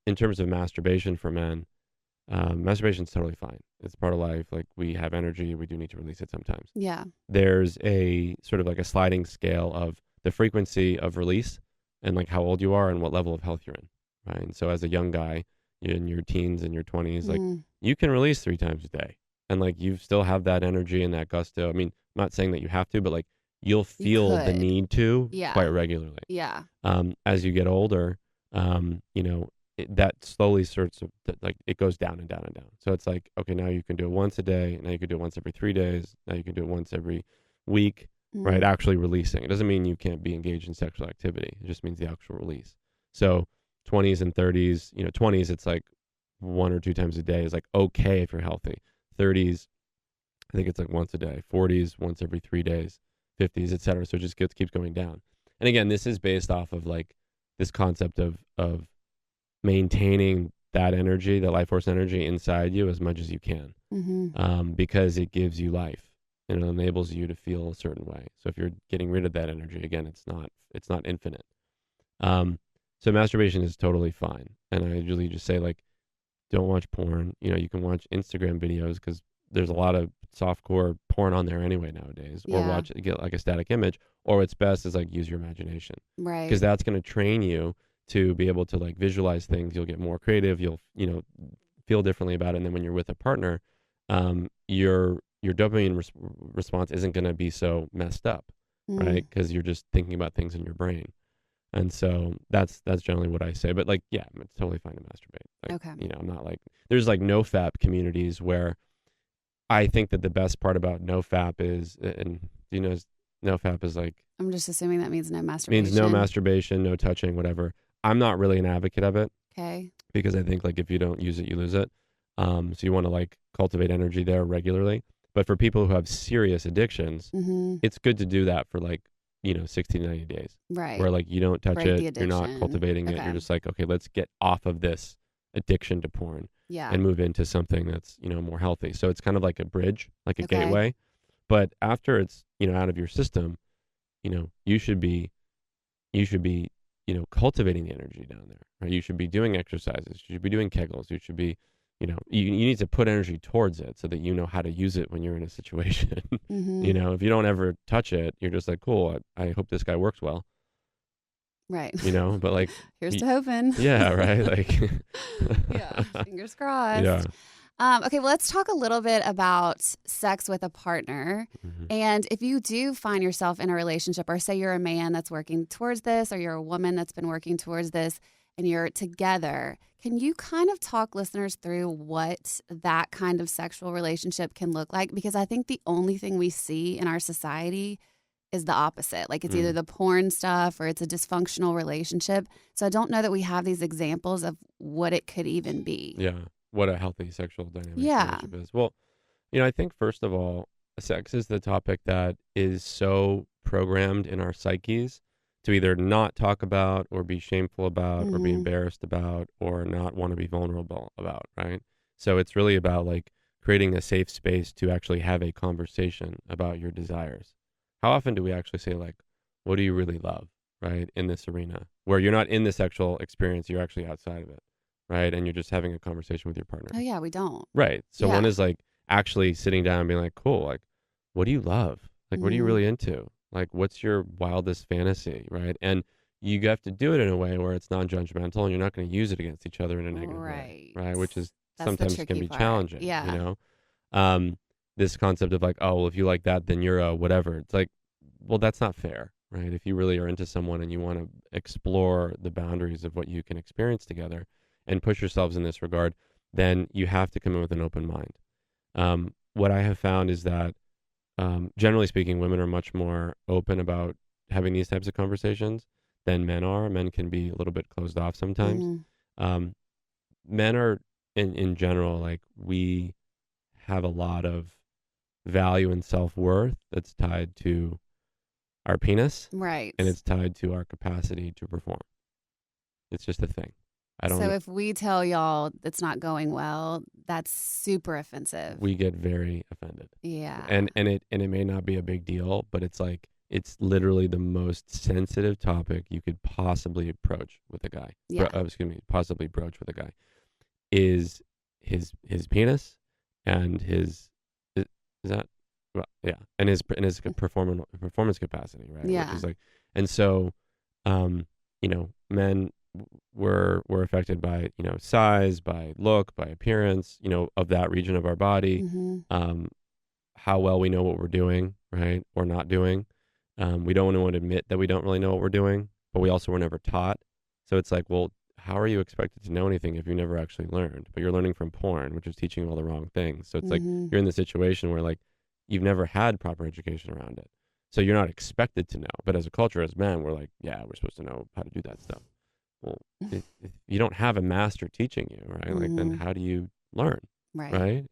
In terms of masturbation for men, masturbation is totally fine. It's part of life. Like, we have energy. We do need to release it sometimes. Yeah. There's a sort of like a sliding scale of the frequency of release and like how old you are and what level of health you're in, right? And so as a young guy in your teens and your 20s, like you can release 3 times a day and like you still have that energy and that gusto. I mean, I'm not saying that you have to, but like you'll feel the need to quite regularly. Yeah. As you get older, you know, that slowly starts to, like, it goes down and down and down. So it's like, okay, now you can do it once a day. Now you can do it once every 3 days. Now you can do it once every week, right? Actually releasing. It doesn't mean you can't be engaged in sexual activity. It just means the actual release. So 20s and 30s, you know, 20s, it's like 1 or 2 times a day is like okay if you're healthy. 30s, I think it's like once a day. 40s, once every 3 days. 50s, et cetera. So it just keeps going down. And again, this is based off of like this concept of maintaining that energy, that life force energy inside you as much as you can, because it gives you life and it enables you to feel a certain way. So if you're getting rid of that energy, again, it's not infinite. So masturbation is totally fine. And I usually just say, like, don't watch porn. You know, you can watch Instagram videos because there's a lot of softcore porn on there anyway nowadays, or get like a static image, or what's best is like use your imagination, right? Because that's going to train you to be able to like visualize things. You'll get more creative. You'll, you know, feel differently about it. And then when you're with a partner, your dopamine response isn't going to be so messed up, right? Because you're just thinking about things in your brain. And so that's generally what I say. But like, yeah, it's totally fine to masturbate. Like, okay. You know, I'm not like, there's like no-fap communities where I think that the best part about no-fap is, and you know, no-fap is like, I'm just assuming that means no masturbation. Means no masturbation, no touching, whatever. I'm not really an advocate of it. Okay. Because I think like if you don't use it, you lose it. So you want to like cultivate energy there regularly. But for people who have serious addictions, it's good to do that for like, you know, 60 to 90 days. Right. Where like you don't touch it, you're not cultivating it. You're just like, okay, let's get off of this addiction to porn and move into something that's, you know, more healthy. So it's kind of like a bridge, like a gateway. But after it's, you know, out of your system, you know, you should be, you know, cultivating the energy down there, right? You should be doing exercises. You should be doing Kegels. You should be, you know, you need to put energy towards it so that you know how to use it when you're in a situation. You know, if you don't ever touch it, you're just like, cool, I hope this guy works well. Right. You know, but like, here's to hoping. Yeah, right. Like, yeah, fingers crossed. Yeah. Okay, well, let's talk a little bit about sex with a partner. And if you do find yourself in a relationship, or say you're a man that's working towards this, or you're a woman that's been working towards this, and you're together, can you kind of talk listeners through what that kind of sexual relationship can look like? Because I think the only thing we see in our society is the opposite. Like it's either the porn stuff or it's a dysfunctional relationship. So I don't know that we have these examples of what it could even be. Yeah. What a healthy sexual dynamic relationship is. Well, you know, I think first of all, sex is the topic that is so programmed in our psyches to either not talk about or be shameful about or be embarrassed about or not want to be vulnerable about, right? So it's really about like creating a safe space to actually have a conversation about your desires. How often do we actually say like, what do you really love, right? In this arena where you're not in the sexual experience, you're actually outside of it, right? And you're just having a conversation with your partner. Oh yeah, we don't. Right. So one is like actually sitting down and being like, cool, like, what do you love? Like, what are you really into? Like, what's your wildest fantasy, right? And you have to do it in a way where it's non-judgmental and you're not going to use it against each other in a negative way, right? Which is sometimes can be challenging, you know? This concept of like, oh, well, if you like that, then you're a whatever. It's like, well, that's not fair, right? If you really are into someone and you want to explore the boundaries of what you can experience together and push yourselves in this regard, then you have to come in with an open mind. What I have found is that generally speaking, women are much more open about having these types of conversations than men are. Men can be a little bit closed off sometimes. Men are, in general, like we have a lot of value and self-worth that's tied to our penis. Right. And it's tied to our capacity to perform. It's just a thing. So if we tell y'all it's not going well, that's super offensive. We get very offended. Yeah. And it may not be a big deal, but it's like it's literally the most sensitive topic you could possibly approach with a guy. Yeah. Possibly broach with a guy is his penis and is that well, yeah, and his performance capacity, right? Yeah. Which is like, and so, men were affected by size, by look, by appearance, of that region of our body, Mm-hmm. how well we know what we're doing, right, or not doing. We don't want to admit that we don't really know what we're doing, but we also were never taught. So it's like, well, how are you expected to know anything if you never actually learned? But you're learning from porn, which is teaching you all the wrong things. So it's like Mm-hmm. you're in the situation where like you've never had proper education around it. So you're not expected to know. But as a culture, as men, we're like, yeah, we're supposed to know how to do that stuff. Well, if you don't have a master teaching you, right? Mm-hmm. Like, then how do you learn? Right. Right?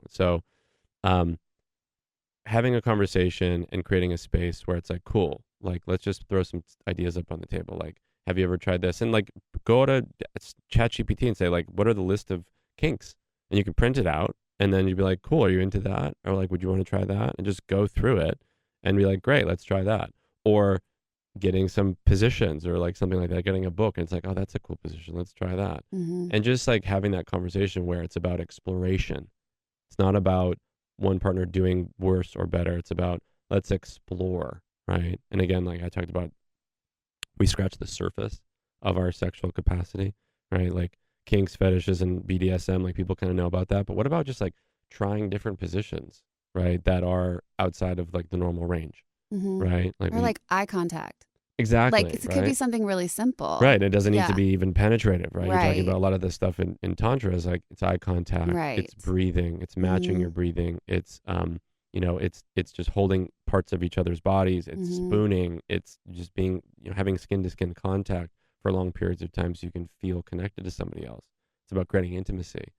So, having a conversation and creating a space where it's like, cool, like, let's just throw some ideas up on the table. Like, have you ever tried this? And like, go to ChatGPT and say, like, what are the list of kinks? And you can print it out. And then you'd be like, cool, are you into that? Or like, would you want to try that? And just go through it and be like, great, let's try that. Or getting some positions or like something like that, getting a book. And it's like, oh, that's a cool position. Let's try that. Mm-hmm. And just like having that conversation where it's about exploration. It's not about one partner doing worse or better. It's about let's explore, right? And again, like I talked about, we scratch the surface of our sexual capacity, right? Like kinks, fetishes, and BDSM, like people kind of know about that. But what about just like trying different positions, right? That are outside of like the normal range, Mm-hmm. right? Or like eye contact. Exactly. Like it right? could be something really simple. Right. It doesn't need Yeah. to be even penetrative, right? You're talking Right. about a lot of this stuff in Tantra is like it's eye contact, Right. it's breathing, it's matching Mhm. your breathing, it's it's just holding parts of each other's bodies, it's Mhm. spooning, it's just being having skin to skin contact for long periods of time so you can feel connected to somebody else. It's about creating intimacy.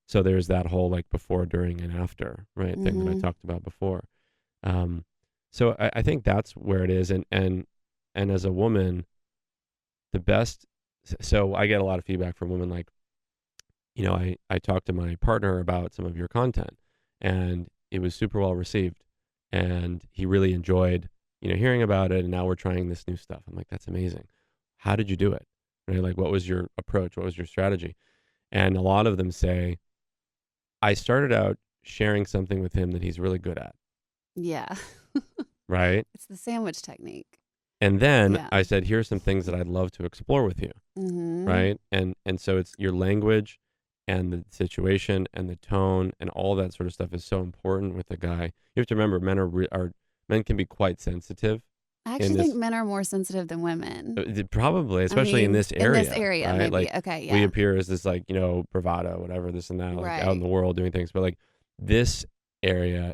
So there's that whole like before, during, and after, right, thing that I Mhm. talked about before. So I think that's where it is, and as a woman, the best. So I get a lot of feedback from women like, I talked to my partner about some of your content, and it was super well received, and he really enjoyed hearing about it, and now we're trying this new stuff. I'm like, that's amazing. How did you do it? Right? Like, what was your approach? What was your strategy? And a lot of them say, I started out sharing something with him that he's really good at. Yeah. Right. It's the sandwich technique. And then Yeah. I said, here's some things that I'd love to explore with you. Mm-hmm. Right. And so it's your language and the situation and the tone and all that sort of stuff is so important with a guy. You have to remember, men can be quite sensitive. I actually think men are more sensitive than women. Probably, especially in this area. In this area, right? maybe. Like, Okay, yeah. we appear as this like, bravado, whatever, this and that, like out in the world doing things. But like this area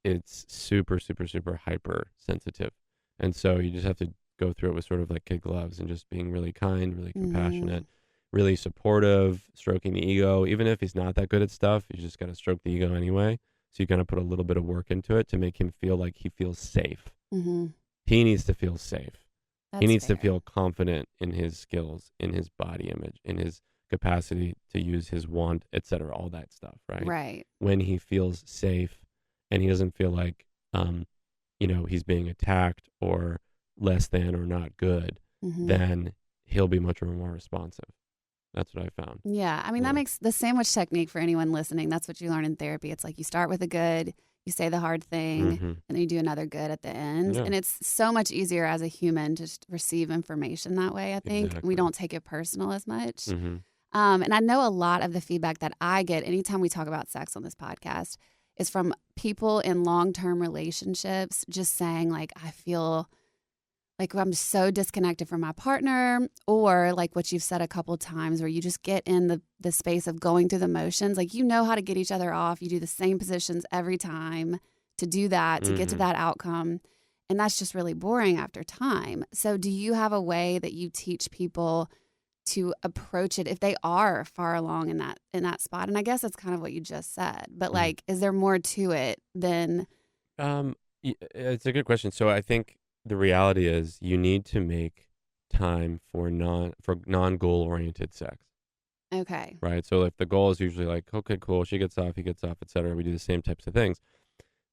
it's super, super, super hyper sensitive. And so you just have to go through it with sort of like kid gloves and just being really kind, really compassionate, really supportive, stroking the ego. Even if he's not that good at stuff, you just got to stroke the ego anyway. So you got to put a little bit of work into it to make him feel like he feels safe. Mm-hmm. He needs to feel safe. That's he needs fair. to feel confident in his skills, in his body image, in his capacity to use his wand, etc. All that stuff, right? Right. When he feels safe and he doesn't feel like, he's being attacked or less than or not good, then he'll be much more responsive. That's what I found. Yeah. I mean, that makes the sandwich technique for anyone listening. That's what you learn in therapy. It's like you start with a good, you say the hard thing, and then you do another good at the end. Yeah. And it's so much easier as a human to just receive information that way, I think. Exactly. We don't take it personal as much. And I know a lot of the feedback that I get anytime we talk about sex on this podcast is from people in long-term relationships just saying, like, I feel like I'm so disconnected from my partner, or like what you've said a couple times where you just get in the space of going through the motions. Like, you know how to get each other off. You do the same positions every time to do that, to get to that outcome. And that's just really boring after time. So do you have a way that you teach people to approach it if they are far along in that spot? And I guess that's kind of what you just said, but like, is there more to it than? It's a good question. So I think the reality is you need to make time for non-goal oriented sex. Okay. Right. So if the goal is usually like, okay, cool, she gets off, he gets off, etc., we do the same types of things.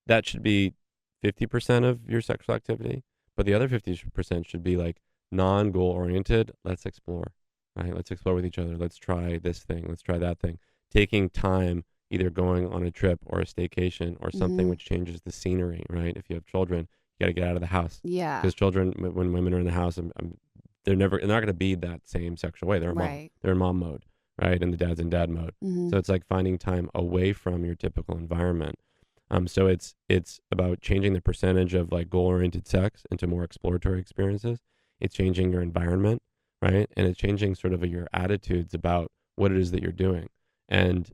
That should be 50% of your sexual activity, but the other 50% should be like non-goal oriented. Let's explore, right? Let's explore with each other. Let's try this thing. Let's try that thing. Taking time, either going on a trip or a staycation or something which changes the scenery, right? If you have children, you got to get out of the house. Yeah. Because children, when women are in the house, they're not going to be that same sexual way. They're a mom. They're in mom mode, right? And the dad's in dad mode. So it's like finding time away from your typical environment. So it's about changing the percentage of like goal-oriented sex into more exploratory experiences. It's changing your environment, right? And it's changing sort of your attitudes about what it is that you're doing. And,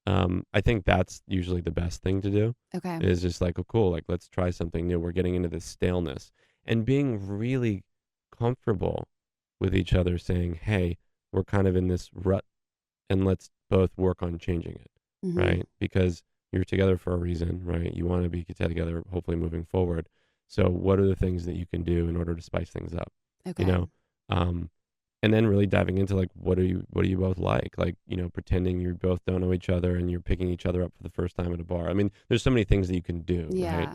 I think that's usually the best thing to do. Okay. Is just like, oh, cool, like let's try something new. We're getting into this staleness and being really comfortable with each other saying, hey, we're kind of in this rut and let's both work on changing it, right? Because you're together for a reason, right? You want to be together, hopefully moving forward. So what are the things that you can do in order to spice things up? Okay. And then really diving into like, what do you both like? Like, pretending you both don't know each other and you're picking each other up for the first time at a bar. I mean, there's so many things that you can do, right?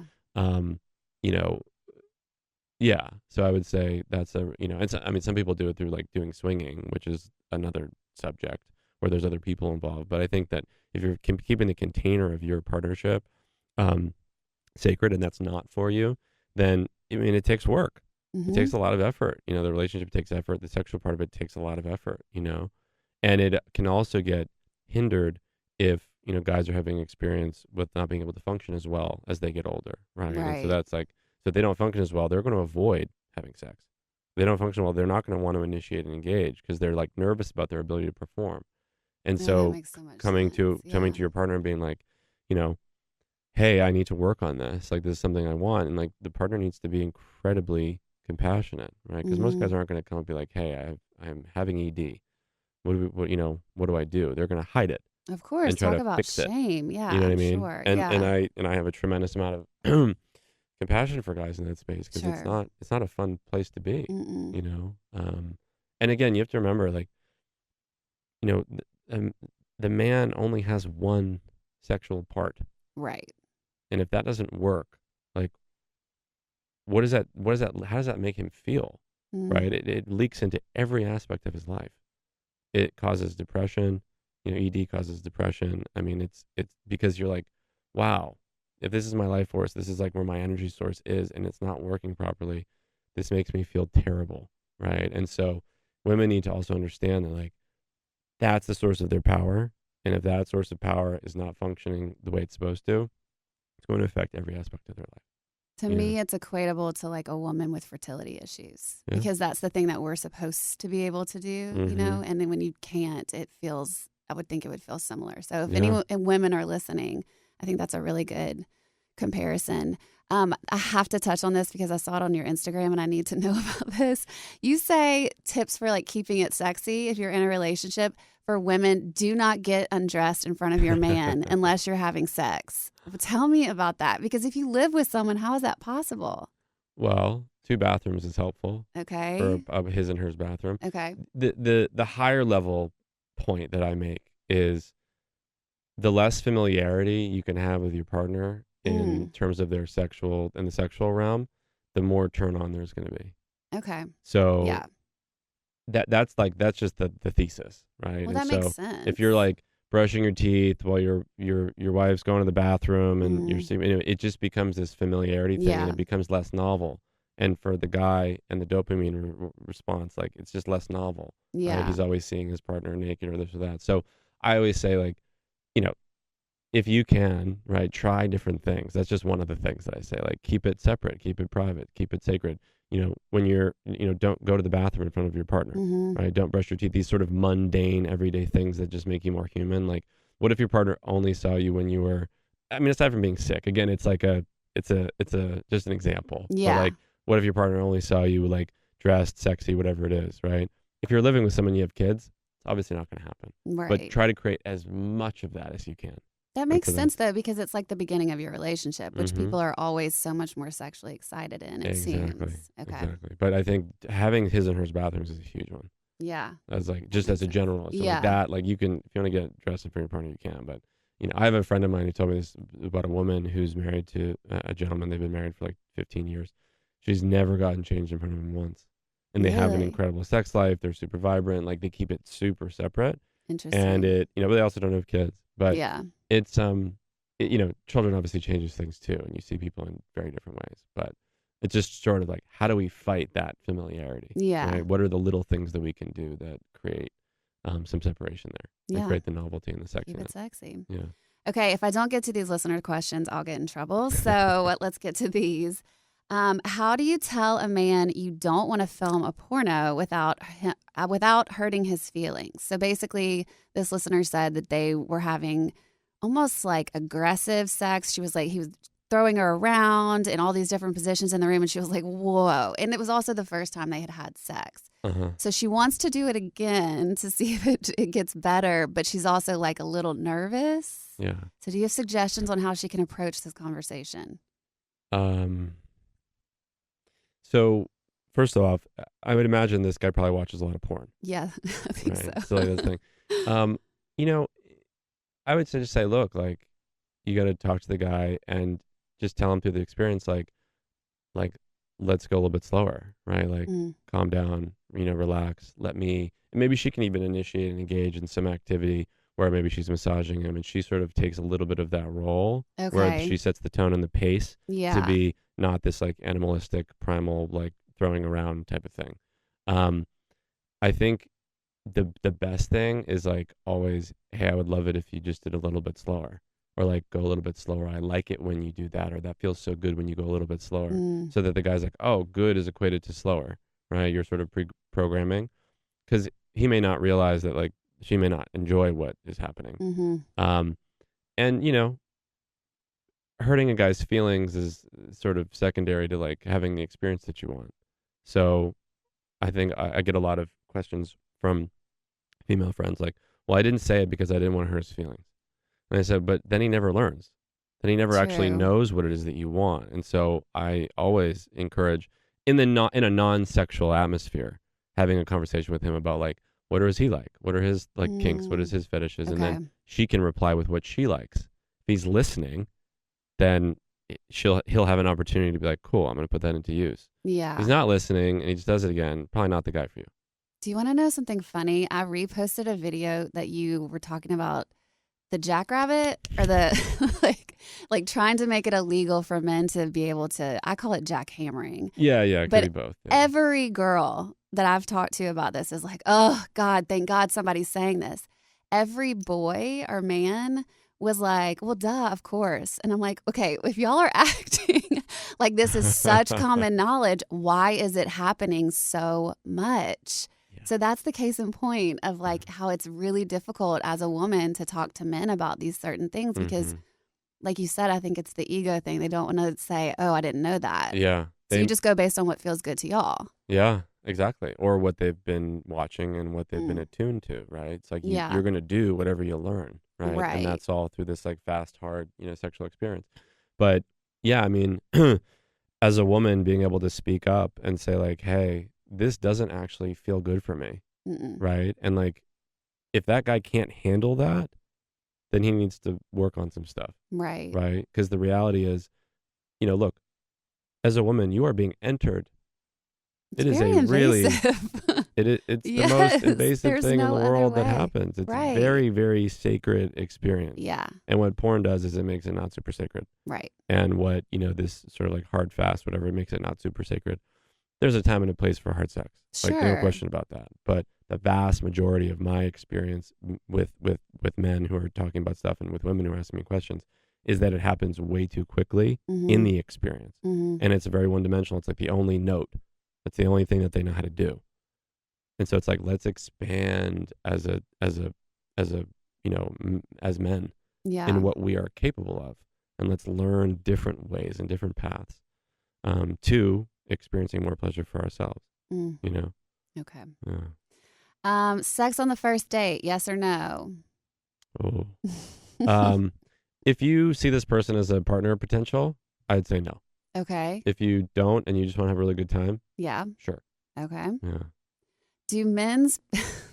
Yeah. So I would say that's some people do it through like doing swinging, which is another subject where there's other people involved. But I think that if you're keeping the container of your partnership sacred and that's not for you, then it takes work. It takes a lot of effort. The relationship takes effort. The sexual part of it takes a lot of effort, and it can also get hindered if, guys are having experience with not being able to function as well as they get older. Right. And so that's like, so if they don't function as well, they're going to avoid having sex. If they don't function well, they're not going to want to initiate and engage because they're like nervous about their ability to perform. And so coming to your partner and being like, hey, I need to work on this. Like, this is something I want. And like the partner needs to be incredibly compassionate, right? Because most guys aren't going to come and be like, hey, I'm having ED. What do I do? They're going to hide it. Of course. And try talk to about fix shame. it. Yeah. You know what I mean? Sure. And yeah. I have a tremendous amount of compassion for guys in that space because it's not a fun place to be. And again, you have to remember, like, the man only has one sexual part. Right. And if that doesn't work, like, how does that make him feel? Right? It leaks into every aspect of his life. It causes depression. ED causes depression. I mean, it's because you're like, wow, if this is my life force, this is like where my energy source is, and it's not working properly, this makes me feel terrible. Right? And so women need to also understand that, like, that's the source of their power. And if that source of power is not functioning the way it's supposed to, it's going to affect every aspect of their life. To me, it's equatable to like a woman with fertility issues because that's the thing that we're supposed to be able to do, and then when you can't, I would think it would feel similar. So if any women are listening, I think that's a really good comparison. I have to touch on this because I saw it on your Instagram and I need to know about this. You say tips for like keeping it sexy if you're in a relationship. For women, do not get undressed in front of your man unless you're having sex. Tell me about that, because if you live with someone, how is that possible? Well, 2 bathrooms is helpful. Okay. For his and hers bathroom. Okay. The higher level point that I make is the less familiarity you can have with your partner in terms of the sexual realm, the more turn on there's going to be. Okay. So yeah. That's just the thesis, right? Well, that makes sense. If you're like brushing your teeth while your wife's going to the bathroom and you're sleeping, it just becomes this familiarity thing, and it becomes less novel. And for the guy and the dopamine response, like, it's just less novel. Yeah, right? He's always seeing his partner naked or this or that. So I always say, like, if you can, right, try different things. That's just one of the things that I say. Like, keep it separate, keep it private, keep it sacred. When you're, don't go to the bathroom in front of your partner, right? Don't brush your teeth. These sort of mundane, everyday things that just make you more human. Like, what if your partner only saw you when you were, aside from being sick, again, it's like it's just an example. Yeah. But like, what if your partner only saw you like dressed, sexy, whatever it is, right? If you're living with someone, you have kids, it's obviously not going to happen. Right. But try to create as much of that as you can. That makes sense, though, because it's like the beginning of your relationship, which people are always so much more sexually excited in, it seems. Okay. Exactly. But I think having his and hers bathrooms is a huge one. Yeah. As like, just as a general. So like that, like, you can, if you want to get dressed in front of your partner, you can. But I have a friend of mine who told me this about a woman who's married to a gentleman. They've been married for like 15 years. She's never gotten changed in front of him once. And they have an Really? incredible sex life. They're super vibrant. Like they keep it super separate. And Interesting. but they also don't have kids. But Yeah. it's, children obviously changes things too. And you see people in very different ways. But it's just sort of like, how do we fight that familiarity? Yeah. Right? What are the little things that we can do that create some separation there and Yeah. create the novelty and the Keep sexiness? it sexy. Yeah. Okay, if I don't get to these listener questions, I'll get in trouble. So let's get to these. How do you tell a man you don't want to film a porno without hurting his feelings? So basically, this listener said that they were having almost like aggressive sex. She was like, he was throwing her around in all these different positions in the room, and she was like, whoa. And it was also the first time they had had sex. Uh-huh. So she wants to do it again to see if it gets better, but she's also like a little nervous. Yeah. So do you have suggestions on how she can approach this conversation? So first off, I would imagine this guy probably watches a lot of porn. Yeah, I think Right. so. Like this thing. You know, I would just say, look, like you got to talk to the guy and just tell him through the experience, like let's go a little bit slower, right? Like Mm, calm down, relax. And maybe she can even initiate and engage in some activity where maybe she's massaging him and she sort of takes a little bit of that role where okay. she sets the tone and the pace to Yeah. be not this like animalistic, primal, like throwing around type of thing. I think the best thing is like always, hey, I would love it if you just did a little bit slower, or like go a little bit slower. I like it when you do that, or that feels so good when you go a little bit slower. Mm, So that the guy's like, oh, good is equated to slower, right? You're sort of programming, because he may not realize that like she may not enjoy what is happening. mm-hmm. And hurting a guy's feelings is sort of secondary to like having the experience that you want. So I think I get a lot of questions from female friends like, well, I didn't say it because I didn't want to hurt his feelings. And I said, but then he never learns. Then he never actually True. knows what it is that you want. And so I always encourage in a non-sexual atmosphere, having a conversation with him about like, what is he like? What are his like kinks? What is his fetishes? And Okay. then she can reply with what she likes. If he's listening, then he'll have an opportunity to be like, cool, I'm going to put that into use. Yeah. If he's not listening and he just does it again, probably not the guy for you. Do you want to know something funny? I reposted a video that you were talking about the jackrabbit or the like trying to make it illegal for men to be able to, I call it jackhammering. Yeah, it could But be both. Yeah. every girl that I've talked to about this is like, oh God, thank God somebody's saying this. Every boy or man was like, well, duh, of course. And I'm like, okay, if y'all are acting like this is such common knowledge, why is it happening so much? Yeah. So that's the case in point of like how it's really difficult as a woman to talk to men about these certain things because, like you said, I think it's the ego thing. They don't want to say, oh, I didn't know that. Yeah. So you just go based on what feels good to y'all. Yeah, exactly. Or what they've been watching and what they've been attuned to, right? It's like you're going to do whatever you learn, right? Right. And that's all through this like fast, hard, sexual experience. But yeah, I mean, as a woman being able to speak up and say like, hey, this doesn't actually feel good for me, right? And like, if that guy can't handle that, then he needs to work on some stuff. Right. Right? Because the reality is, look, as a woman, you are being entered. It's It is very a really, invasive. it's Yes, the most invasive there's thing in no the other world that way. happens. It's Right. a very, very sacred experience. Yeah. And what porn does is it makes it not super sacred. Right. And what, this sort of like hard, fast, whatever, it makes it not super sacred. There's a time and a place for hard sex. Sure. Like, no question about that. But the vast majority of my experience with men who are talking about stuff and with women who are asking me questions is that it happens way too quickly in the experience. And it's very one-dimensional. It's like the only note. That's the only thing that they know how to do. And so it's like, let's expand as men Yeah. in what we are capable of. And let's learn different ways and different paths to experiencing more pleasure for ourselves. Okay. Yeah. Sex on the first date, yes or no? Oh. If you see this person as a partner potential, I'd say no. Okay. If you don't and you just want to have a really good time, Yeah. sure. Okay. Yeah. Do men's,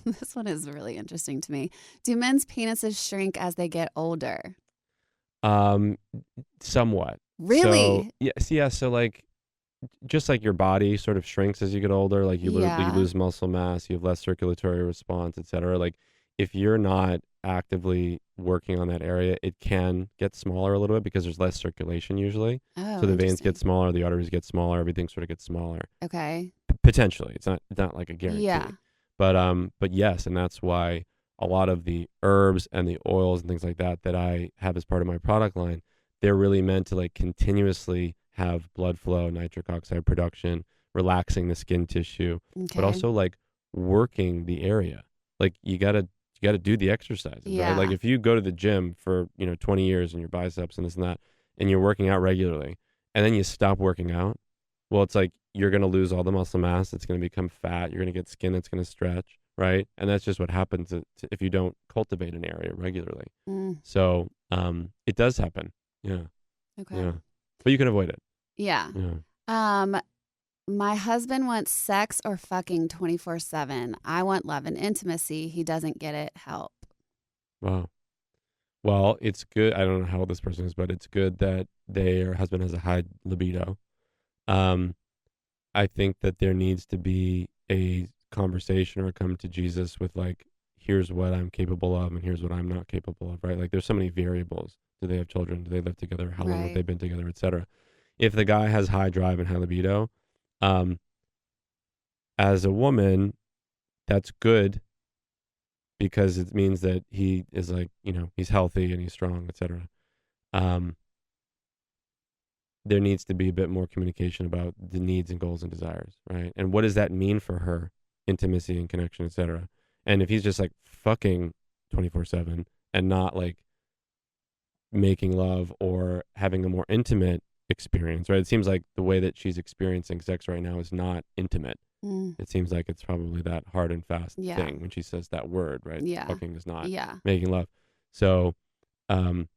this one is really interesting to me. Do men's penises shrink as they get older? Somewhat. Really? So, yeah. So like, just like your body sort of shrinks as you get older, like you Yeah. lose muscle mass, you have less circulatory response, etc. Like if you're not actively working on that area, it can get smaller a little bit because there's less circulation usually. Oh, So the veins get interesting. smaller, the arteries get smaller, everything sort of gets smaller. Okay. Potentially, it's not like a guarantee. Yeah. But yes, and that's why a lot of the herbs and the oils and things like that that I have as part of my product line, they're really meant to like continuously have blood flow, nitric oxide production, relaxing the skin tissue, but Okay. also like working the area. Like you gotta do the exercises, right? Like Yeah. if you go to the gym for 20 years and your biceps and this and that, and you're working out regularly, and then you stop working out, well, it's like you're gonna lose all the muscle mass. It's gonna become fat. You're gonna get skin that's gonna stretch, right? And that's just what happens if you don't cultivate an area regularly. Mm, So it does happen. Yeah. okay. Yeah. But you can avoid it. Yeah. Yeah. My husband wants sex or fucking 24/7. I want love and intimacy. He doesn't get it. Help. Wow. Well, it's good. I don't know how old this person is, but it's good that their husband has a high libido. Um, I think that there needs to be a conversation or come to Jesus with like, here's what I'm capable of and here's what I'm not capable of, right? Like there's so many variables. Do they have children? Do they live together? How long have they Right. been together, etc. If the guy has high drive and high libido, um, as a woman, that's good because it means that he is like, he's healthy and he's strong, etc. Um, there needs to be a bit more communication about the needs and goals and desires, right? And what does that mean for her, intimacy and connection, etc. And if he's just like fucking 24/7 and not like making love or having a more intimate experience, right? It seems like the way that she's experiencing sex right now is not intimate. Mm, It seems like it's probably that hard and fast yeah. thing when she says that word, right? Yeah. Fucking is not Yeah. making love. So, um,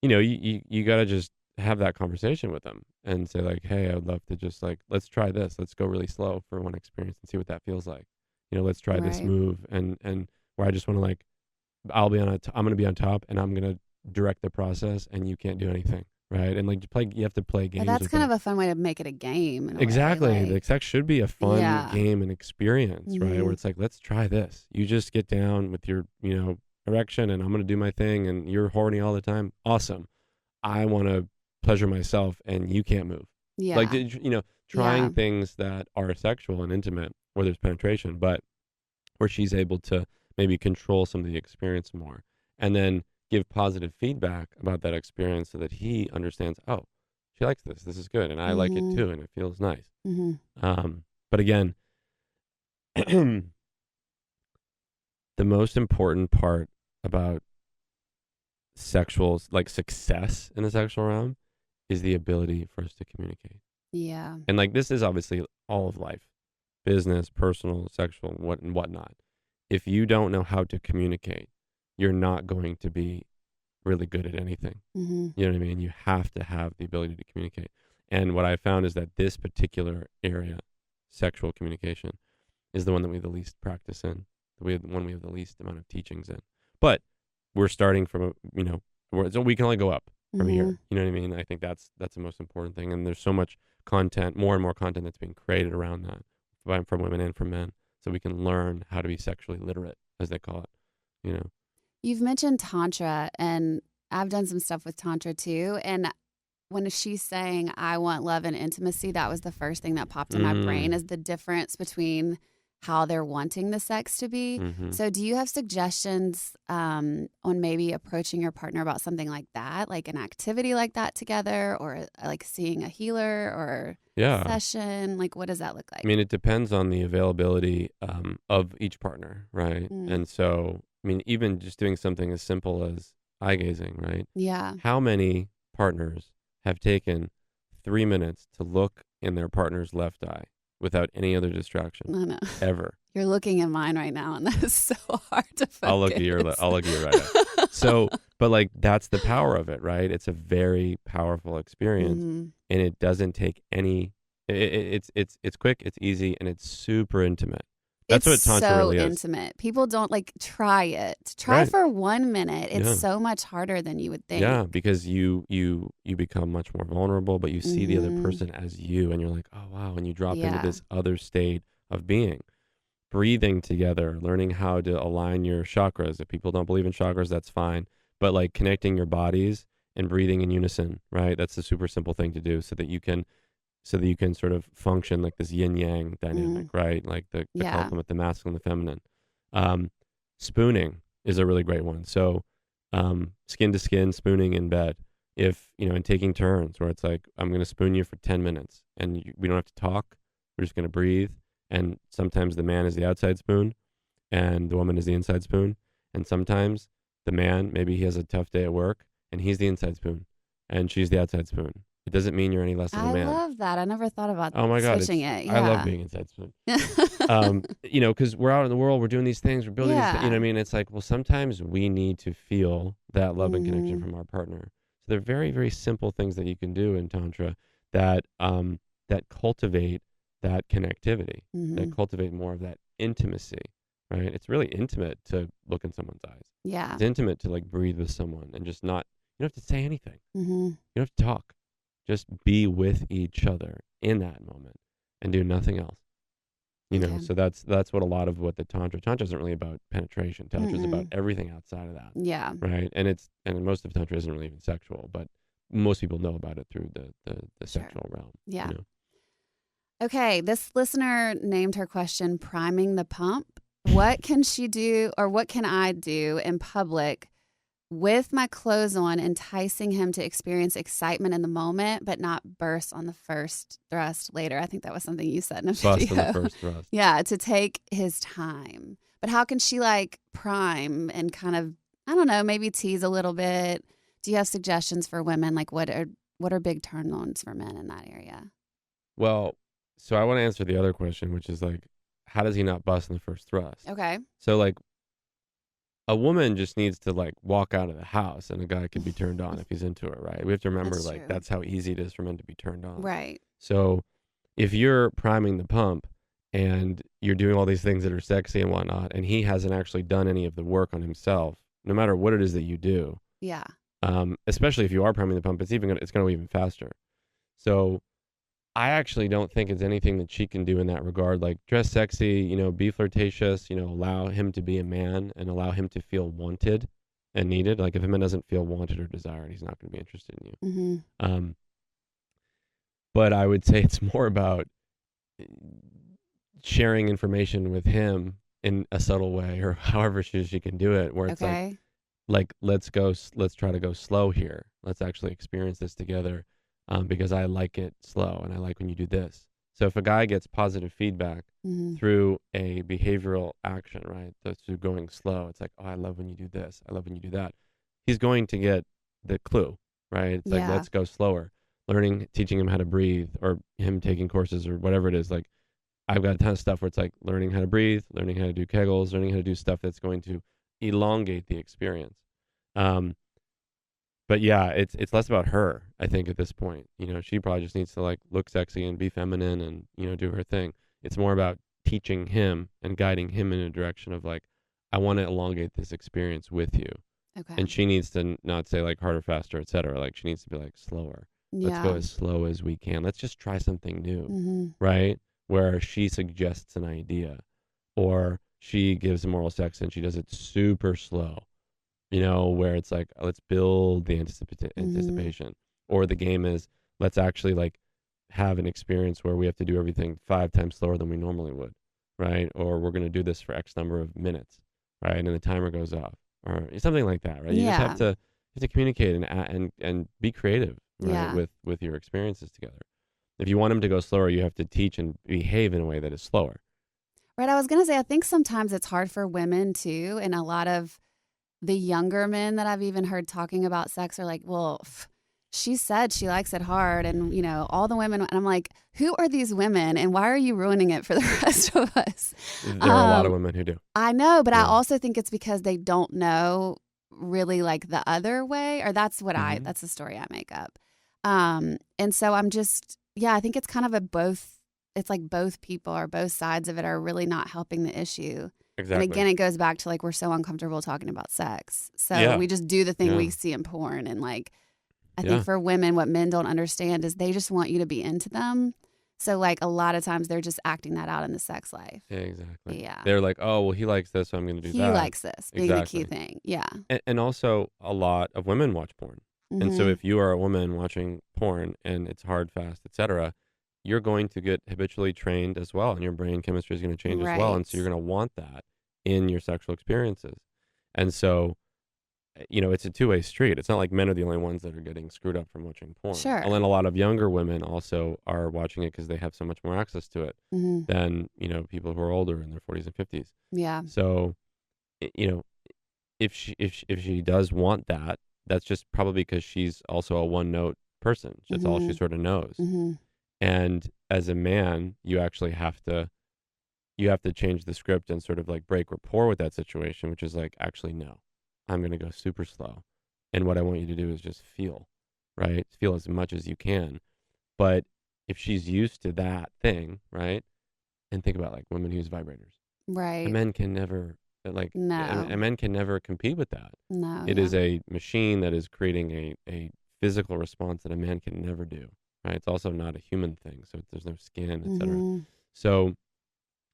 you got to just have that conversation with them and say like, hey, I would love to just like, let's try this. Let's go really slow for one experience and see what that feels like. Let's try this Right. move and where I just want to like, I'm going to be on top and I'm going to direct the process and you can't do anything. Right. And like you have to play games. That's with kind it. of a fun way to make it a game in a Exactly. way. The sex should be a fun Yeah. game and experience, right? Where Mhm. it's like, let's try this. You just get down with your, erection and I'm going to do my thing and you're horny all the time. Awesome. I want to pleasure myself and you can't move. Yeah. Like, trying Yeah. things that are sexual and intimate where there's penetration, but where she's able to maybe control some of the experience more and then give positive feedback about that experience so that he understands, oh, she likes this. This is good. And I like it Mhm. too. And it feels nice. Mhm. But again, the most important part about sexual, like success in the sexual realm, is the ability for us to communicate. Yeah. And like this is obviously all of life, business, personal, sexual, and whatnot. If you don't know how to communicate, you're not going to be really good at anything. Mhm. You know what I mean? You have to have the ability to communicate. And what I found is that this particular area, sexual communication, is the one that we have the least practice in. The one we have the least amount of teachings in. But we're starting from so we can only go up from here. Mhm. You know what I mean? I think that's the most important thing. And there's so much content, more and more content that's being created around that from women and from men, so we can learn how to be sexually literate, as they call it. You've mentioned Tantra, and I've done some stuff with Tantra too. And when she's saying, I want love and intimacy, that was the first thing that popped in my brain is the difference between how they're wanting the sex to be. Mm-hmm. So do you have suggestions on maybe approaching your partner about something like that, like an activity like that together, or like seeing a healer or session? Like, what does that look like? I mean, it depends on the availability of each partner, right? And so, I mean, even just doing something as simple as eye gazing, right? Yeah. How many partners have taken 3 minutes to look in their partner's left eye without any other distraction I know. ever? You're looking in mine right now, and that is so hard to focus. I'll look at your right eye. So, but like that's the power of it, right? It's a very powerful experience, and it doesn't take any. It's quick, it's easy, and it's super intimate. That's what It's Tantra so really is. intimate. People don't try it. Try Right. for 1 minute. It's Yeah. so much harder than you would think. Yeah, because you become much more vulnerable, but you see the other Mm-hmm. person as you, and you're like, oh wow, and you drop into Yeah. this other state of being. Breathing together, learning how to align your chakras. If people don't believe in chakras, that's fine. But like connecting your bodies and breathing in unison, right? That's a super simple thing to do so that you can sort of function like this yin yang dynamic, right? Like the Yeah. complement, the masculine, the feminine. Spooning is a really great one. So skin to skin spooning in bed. If, and taking turns where it's like, I'm going to spoon you for 10 minutes and we don't have to talk. We're just going to breathe. And sometimes the man is the outside spoon and the woman is the inside spoon. And sometimes the man, maybe he has a tough day at work and he's the inside spoon and she's the outside spoon. It doesn't mean you're any less of a man. I love that. I never thought about Oh my God, switching it. Yeah. I love being inside spoon. Because we're out in the world, we're doing these things, we're building these things, you know what I mean? It's like, well, sometimes we need to feel that love and connection from our partner. So they're very, very simple things that you can do in Tantra that cultivate that connectivity, that cultivate more of that intimacy, right? It's really intimate to look in someone's eyes. Yeah. It's intimate to like breathe with someone and just not, you don't have to say anything. Mm-hmm. You don't have to talk. Just be with each other in that moment and do nothing else. So that's what a lot of what the Tantra isn't really about penetration. Tantra is about everything outside of that. Yeah. Right. And most of Tantra isn't really even sexual, but most people know about it through the sexual realm. Yeah. Okay. This listener named her question priming the pump. What can she do or what can I do in public with my clothes on, enticing him to experience excitement in the moment, but not burst on the first thrust later? I think that was something you said in a video. Bust on the first thrust. Yeah, to take his time. But how can she prime and kind of, I don't know, maybe tease a little bit? Do you have suggestions for women? Like what are big turn-ons for men in that area? Well, so I want to answer the other question, which is like, how does he not bust in the first thrust? Okay. So like, a woman just needs to walk out of the house and a guy can be turned on if he's into it, right? We have to remember that's how easy it is for men to be turned on. Right. So if you're priming the pump and you're doing all these things that are sexy and whatnot, and he hasn't actually done any of the work on himself, no matter what it is that you do. Yeah. Especially if you are priming the pump, it's going to go even faster. So I actually don't think it's anything that she can do in that regard. Like dress sexy, be flirtatious, allow him to be a man and allow him to feel wanted and needed. Like if a man doesn't feel wanted or desired, he's not going to be interested in you. Mm-hmm. But I would say it's more about sharing information with him in a subtle way or however she can do it, where it's like let's try to go slow here. Let's actually experience this together. Because I like it slow and I like when you do this. So if a guy gets positive feedback through a behavioral action, right? Through going slow, it's like, oh, I love when you do this. I love when you do that. He's going to get the clue, right? It's like, let's go slower. Teaching him how to breathe or him taking courses or whatever it is. Like I've got a ton of stuff where it's like learning how to breathe, learning how to do Kegels, learning how to do stuff that's going to elongate the experience. But yeah, it's less about her, I think, at this point. She probably just needs to look sexy and be feminine and, do her thing. It's more about teaching him and guiding him in a direction of I want to elongate this experience with you. Okay. And she needs to not say harder, faster, etc. She needs to be slower. Yeah. Let's go as slow as we can. Let's just try something new, right? Where she suggests an idea or she gives moral sex and she does it super slow. Where it's let's build the anticipation. Or the game is, let's actually have an experience where we have to do everything 5 times slower than we normally would, right? Or we're going to do this for X number of minutes, right? And the timer goes off or something like that, right? You just have to communicate and be creative, right? With your experiences together. If you want him to go slower, you have to teach and behave in a way that is slower. Right. I was going to say, I think sometimes it's hard for women too. And a lot of the younger men that I've even heard talking about sex are like, well, she said she likes it hard and, all the women. And I'm like, who are these women and why are you ruining it for the rest of us? There are a lot of women who do. I know, but I also think it's because they don't know really the other way, or that's what that's the story I make up. And so I'm just, I think it's kind of a both it's like both people or both sides of it are really not helping the issue. Exactly. And again, it goes back to like, we're so uncomfortable talking about sex. So Yeah. we just do the thing Yeah. we see in porn. And like, I Yeah. think for women, what men don't understand is they just want you to be into them. So like a lot of times they're just acting that out in the sex life. Yeah, exactly. Yeah. They're like, oh, well, he likes this, so I'm going to do that. He likes this, being Exactly. the key thing. Yeah. And also, a lot of women watch porn. And so if you are a woman watching porn and it's hard, fast, etc., you're going to get habitually trained as well, and your brain chemistry is going to change as well. And so you're going to want that in your sexual experiences. And so, it's a two-way street. It's not like men are the only ones that are getting screwed up from watching porn. Sure. And then a lot of younger women also are watching it because they have so much more access to it than, people who are older in their 40s and 50s. Yeah. So, if she does want that, that's just probably because she's also a one-note person. That's all she sort of knows. And as a man, you actually have to change the script and sort of like break rapport with that situation, which is like, actually, no, I'm going to go super slow. And what I want you to do is just feel, right? Feel as much as you can. But if she's used to that thing, right? And think about like women who use vibrators. Right. And men can never, like, No. and men can never compete with that. No. It is a machine that is creating a physical response that a man can never do, right? It's also not a human thing. So there's no skin, etc. So,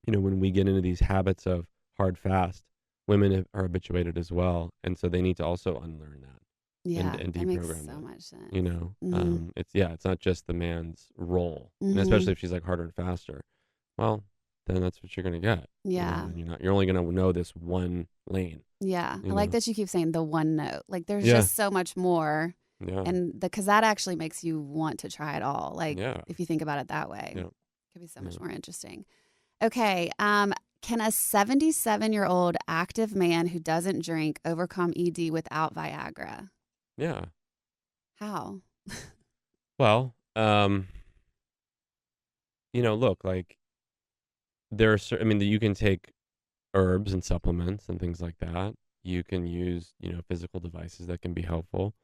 when we get into these habits of hard, fast, women are habituated as well. And so they need to also unlearn that. Yeah, and that makes deprogram so that. much sense. It's not just the man's role, and especially if she's like harder and faster. Well, then that's what you're gonna get. Yeah, and you're only gonna know this one lane. Yeah, I like that you keep saying the one note. Like there's Yeah. just so much more, Yeah, and because that actually makes you want to try it all. Like yeah, if you think about it that way, Yeah. it could be so much Yeah. more interesting. Okay, can a 77-year-old active man who doesn't drink overcome ED without Viagra? yeah. How? Well, look, like there are you can take herbs and supplements and things like that. You can use, physical devices that can be helpful.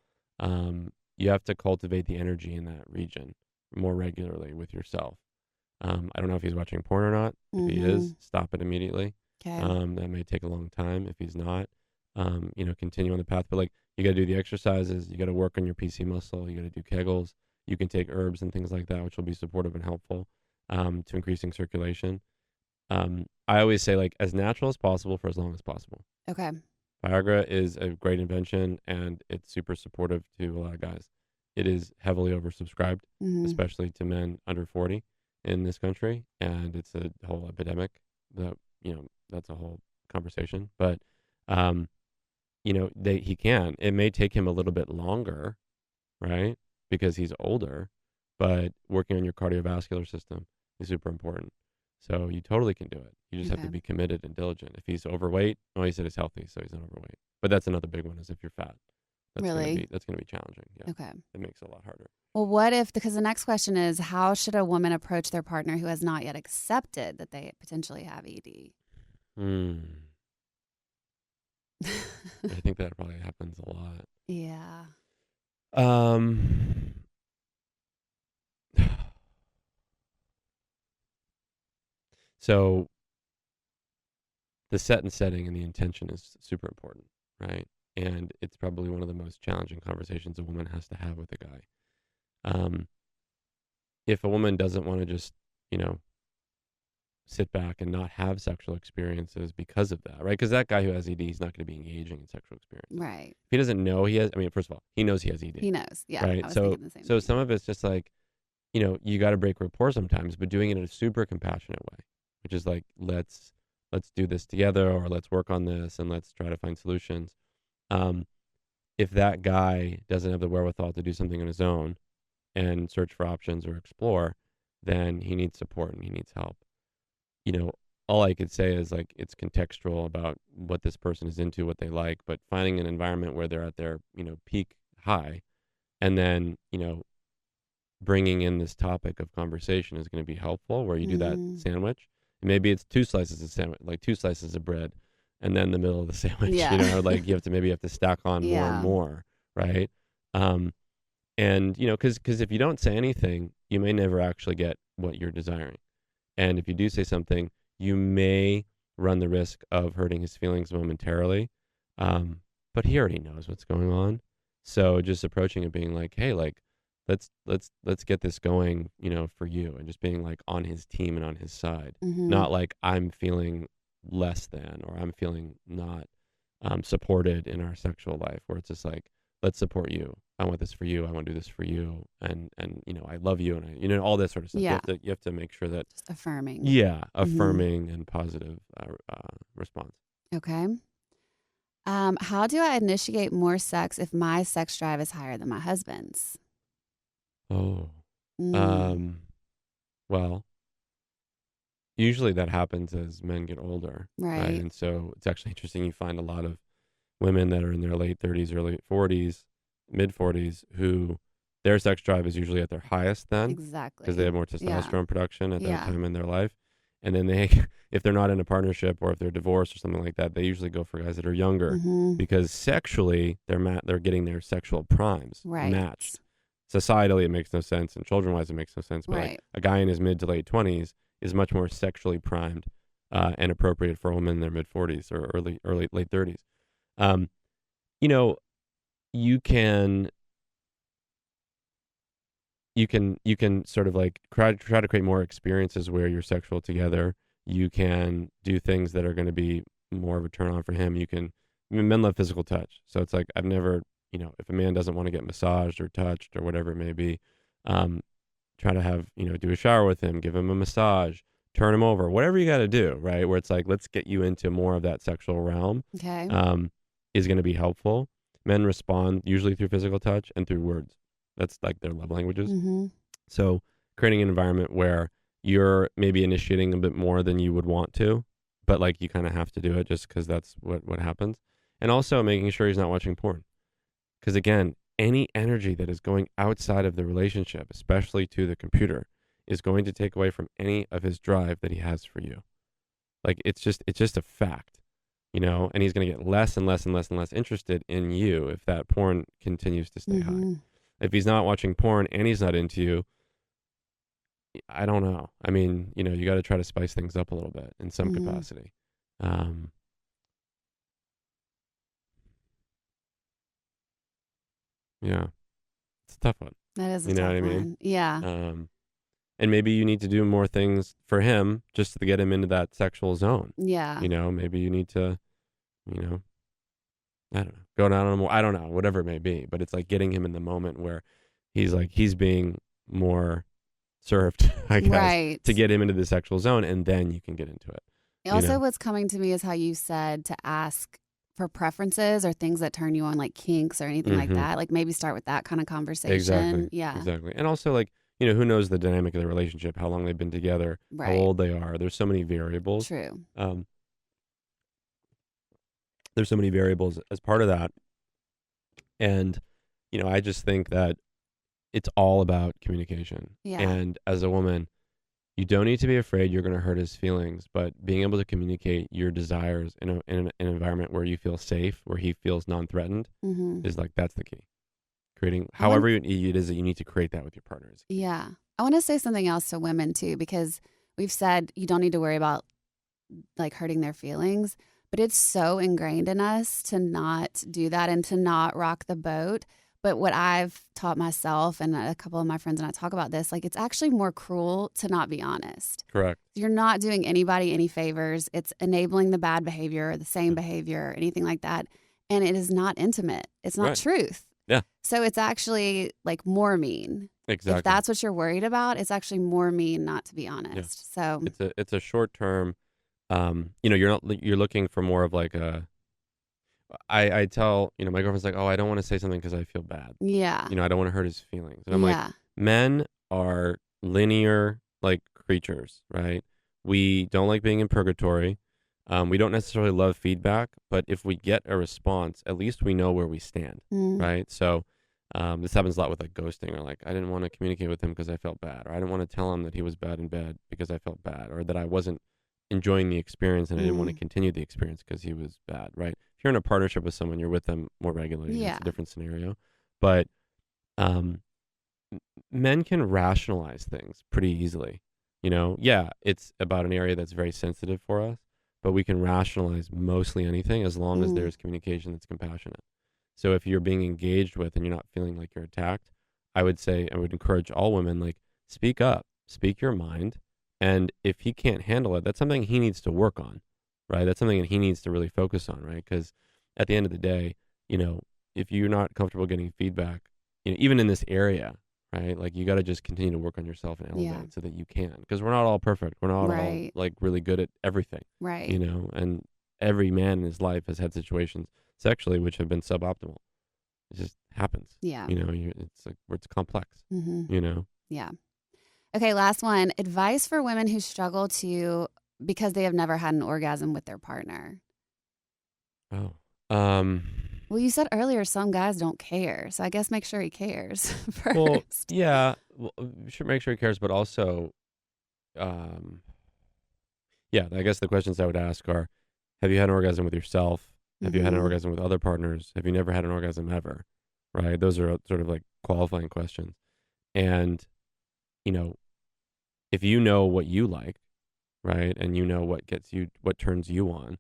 You have to cultivate the energy in that region more regularly with yourself. I don't know if he's watching porn or not. If he is, stop it immediately. Okay. That may take a long time. If he's not, continue on the path. But like, you got to do the exercises. You got to work on your PC muscle. You got to do Kegels. You can take herbs and things like that, which will be supportive and helpful to increasing circulation. I always say, like, as natural as possible for as long as possible. Okay. Viagra is a great invention, and it's super supportive to a lot of guys. It is heavily oversubscribed, especially to men under 40 in this country, and it's a whole epidemic. That's a whole conversation. But, he can. It may take him a little bit longer, right, because he's older, but working on your cardiovascular system is super important. So you totally can do it. You just have to be committed and diligent. If he's overweight, he said he's healthy, so he's not overweight. But that's another big one, is if you're fat. That's Really? That's going to be challenging. Yeah. Okay. It makes it a lot harder. Well, because the next question is, how should a woman approach their partner who has not yet accepted that they potentially have ED? I think that probably happens a lot. Yeah. So the set and setting and the intention is super important, right? And it's probably one of the most challenging conversations a woman has to have with a guy. If a woman doesn't want to just, sit back and not have sexual experiences because of that, right? Because that guy who has ED is not going to be engaging in sexual experience. Right. If he doesn't know he has, first of all, he knows he has ED. He knows. Yeah. Right. I was So thinking the same thing. some of it's just like, you got to break rapport sometimes, but doing it in a super compassionate way, which is like, let's do this together, or let's work on this and let's try to find solutions. If that guy doesn't have the wherewithal to do something on his own and search for options or explore, then he needs support and he needs help. All I could say is, like, it's contextual about what this person is into, what they like, but finding an environment where they're at their, peak high, and then, bringing in this topic of conversation is going to be helpful, where you do that sandwich. And maybe it's 2 slices of sandwich, like 2 slices of bread, and then the middle of the sandwich, like you have to stack on more and more, right? And, because if you don't say anything, you may never actually get what you're desiring. And if you do say something, you may run the risk of hurting his feelings momentarily. But he already knows what's going on. So just approaching it being like, hey, like, let's get this going, for you, and just being like on his team and on his side, not like I'm feeling less than, or I'm feeling not supported in our sexual life, where it's just like, let's support you. I want this for you. I want to do this for you. And I love you. And all this sort of stuff. Yeah. You have to make sure that just affirming. Yeah. Affirming and positive response. Okay. How do I initiate more sex if my sex drive is higher than my husband's? Oh. Well, usually that happens as men get older. Right. And so it's actually interesting. You find a lot of women that are in their late 30s, early 40s, mid 40s, who their sex drive is usually at their highest then. Exactly. Because they have more testosterone production at that time in their life. And then if they're not in a partnership, or if they're divorced or something like that, they usually go for guys that are younger, because sexually they're getting their sexual primes matched. Societally, it makes no sense, and children-wise, it makes no sense. But like, a guy in his mid to late 20s is much more sexually primed and appropriate for a woman in their mid 40s or late 30s. You can sort of like try to create more experiences where you're sexual together. You can do things that are going to be more of a turn on for him. Men love physical touch. So it's like, I've never, if a man doesn't want to get massaged or touched or whatever it may be, try to have, do a shower with him, give him a massage, turn him over, whatever you got to do, right? Where it's like, let's get you into more of that sexual realm. Okay. Is going to be helpful. Men respond usually through physical touch and through words. That's like their love languages. So creating an environment where you're maybe initiating a bit more than you would want to, but like you kind of have to do it just because that's what happens. And also making sure he's not watching porn. Because again, any energy that is going outside of the relationship, especially to the computer, is going to take away from any of his drive that he has for you. Like it's just a fact, and he's going to get less and less and less and less interested in you if that porn continues to stay high. If he's not watching porn and he's not into you, I don't know. I mean, you got to try to spice things up a little bit in some capacity. Yeah, it's a tough one. That is a tough one. You know what I mean? Yeah. And maybe you need to do more things for him just to get him into that sexual zone. Yeah. Maybe you need to, I don't know, go down on more, I don't know, whatever it may be. But it's like getting him in the moment where he's being more served, I guess, to get him into the sexual zone, and then you can get into it. Also, what's coming to me is how you said to ask for preferences or things that turn you on, like kinks or anything like that. Like maybe start with that kind of conversation. Exactly. Yeah. Exactly. And also like, who knows the dynamic of the relationship, how long they've been together, how old they are. There's so many variables. True. There's so many variables as part of that. And, I just think that it's all about communication. Yeah. And as a woman, you don't need to be afraid you're going to hurt his feelings, but being able to communicate your desires in an environment where you feel safe, where he feels non-threatened, is like, that's the key. Creating, however it is that you need to create that with your partners. Yeah. I want to say something else to women too, because we've said you don't need to worry about like hurting their feelings, but it's so ingrained in us to not do that and to not rock the boat. But what I've taught myself, and a couple of my friends and I talk about this, like it's actually more cruel to not be honest. Correct. You're not doing anybody any favors. It's enabling the bad behavior or the same behavior or anything like that. And it is not intimate. It's not truth. Yeah. So it's actually like more mean. Exactly. If that's what you're worried about, it's actually more mean not to be honest. Yeah. So it's a short term, you're looking for more of like a, I tell, my girlfriend's like, oh, I don't want to say something because I feel bad. Yeah. I don't want to hurt his feelings. And I'm like, men are linear like creatures, right? We don't like being in purgatory. We don't necessarily love feedback, but if we get a response, at least we know where we stand, right? So this happens a lot with like ghosting, or like, I didn't want to communicate with him because I felt bad, or I didn't want to tell him that he was bad in bed because I felt bad, or that I wasn't enjoying the experience and I didn't want to continue the experience because he was bad, right? If you're in a partnership with someone, you're with them more regularly. It's a different scenario. But men can rationalize things pretty easily. Yeah, it's about an area that's very sensitive for us, but we can rationalize mostly anything as long as there's communication that's compassionate. So if you're being engaged with and you're not feeling like you're attacked, I would encourage all women, like, speak up, speak your mind. And if he can't handle it, that's something he needs to work on, right? That's something that he needs to really focus on, right? Because at the end of the day, if you're not comfortable getting feedback, even in this area, right? Like, you got to just continue to work on yourself and elevate so that you can, because we're not all perfect. We're not all like really good at everything, right? And every man in his life has had situations sexually which have been suboptimal. It just happens. Yeah. It's like, it's complex, Yeah. Okay. Last one. Advice for women who struggle because they have never had an orgasm with their partner. Oh, well, you said earlier some guys don't care, so I guess make sure he cares first. Well, yeah, should make sure he cares, but also, I guess the questions I would ask are: have you had an orgasm with yourself? Have you had an orgasm with other partners? Have you never had an orgasm ever? Right? Those are sort of like qualifying questions. And, if you know what you like, right, and you know what turns you on,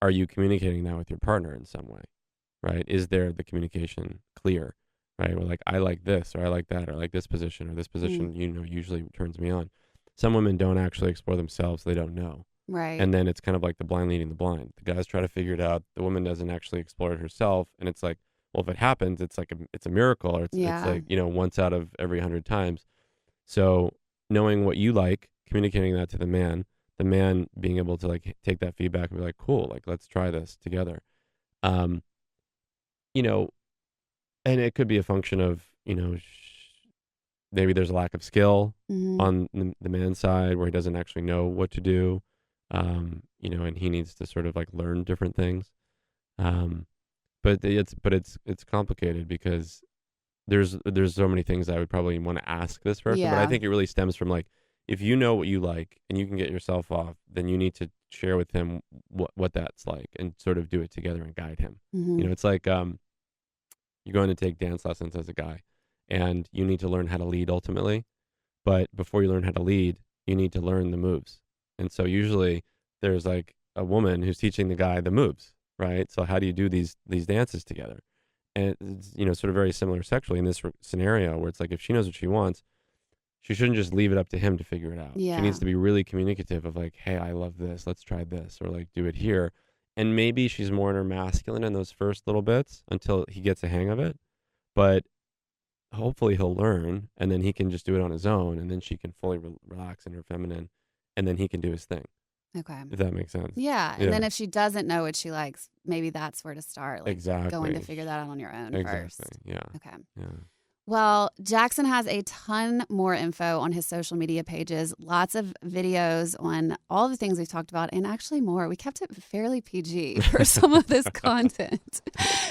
are you communicating that with your partner in some way? Right? Is there the communication clear? Right? Well, like, I like this, or I like that, or I like this position, or this position, usually turns me on. Some women don't actually explore themselves. They don't know. Right. And then it's kind of like the blind leading the blind. The guys try to figure it out. The woman doesn't actually explore it herself. And it's like, well, if it happens, it's like it's a miracle, or it's like, once out of every 100 times. So knowing what you like, communicating that to the man being able to, like, take that feedback and be like, cool, like, let's try this together. And it could be a function of, maybe there's a lack of skill on the man's side where he doesn't actually know what to do, and he needs to sort of, like, learn different things. But it's complicated because there's so many things I would probably want to ask this person, but I think it really stems from, like, if you know what you like and you can get yourself off, then you need to share with him what that's like and sort of do it together and guide him. It's like, you're going to take dance lessons as a guy and you need to learn how to lead ultimately. But before you learn how to lead, you need to learn the moves. And so usually there's, like, a woman who's teaching the guy the moves, right? So how do you do these dances together? And it's, sort of very similar sexually in this scenario where it's like, if she knows what she wants, she shouldn't just leave it up to him to figure it out. Yeah. She needs to be really communicative of, like, hey, I love this. Let's try this, or, like, do it here. And maybe she's more in her masculine in those first little bits until he gets a hang of it. But hopefully he'll learn, and then he can just do it on his own, and then she can fully relax in her feminine, and then he can do his thing. Okay. If that makes sense. Yeah. And then if she doesn't know what she likes, maybe that's where to start. Like, exactly. going to figure that out on your own first. Yeah. Okay. Yeah. Well, Jackson has a ton more info on his social media pages, lots of videos on all the things we've talked about, and actually more. We kept it fairly PG for some of this content.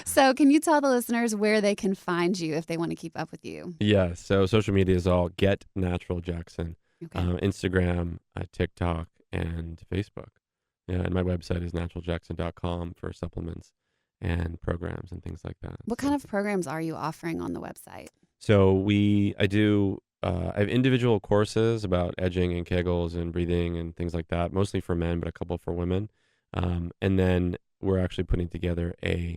So can you tell the listeners where they can find you if they want to keep up with you? Yeah, so social media is all Get Natural Jackson. Okay. Instagram, TikTok, and Facebook. Yeah, and my website is naturaljackson.com for supplements and programs and things like that. What kind of programs are you offering on the website? So I have individual courses about edging and Kegels and breathing and things like that, mostly for men, but a couple for women. And then we're actually putting together a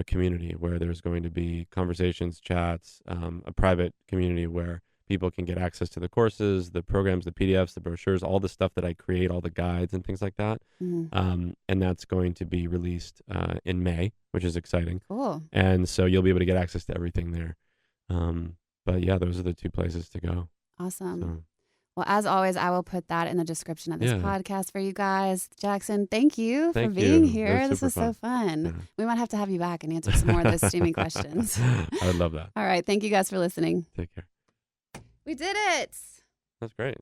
community where there's going to be conversations, chats, a private community where people can get access to the courses, the programs, the PDFs, the brochures, all the stuff that I create, all the guides and things like that. And that's going to be released in May, which is exciting. Cool. And so you'll be able to get access to everything there. But yeah, those are the two places to go. Awesome. So. Well, as always, I will put that in the description of this podcast for you guys. Jackson, thank you for being here. This was so fun. Yeah. We might have to have you back and answer some more of those steaming questions. I would love that. All right. Thank you guys for listening. Take care. We did it. That's great.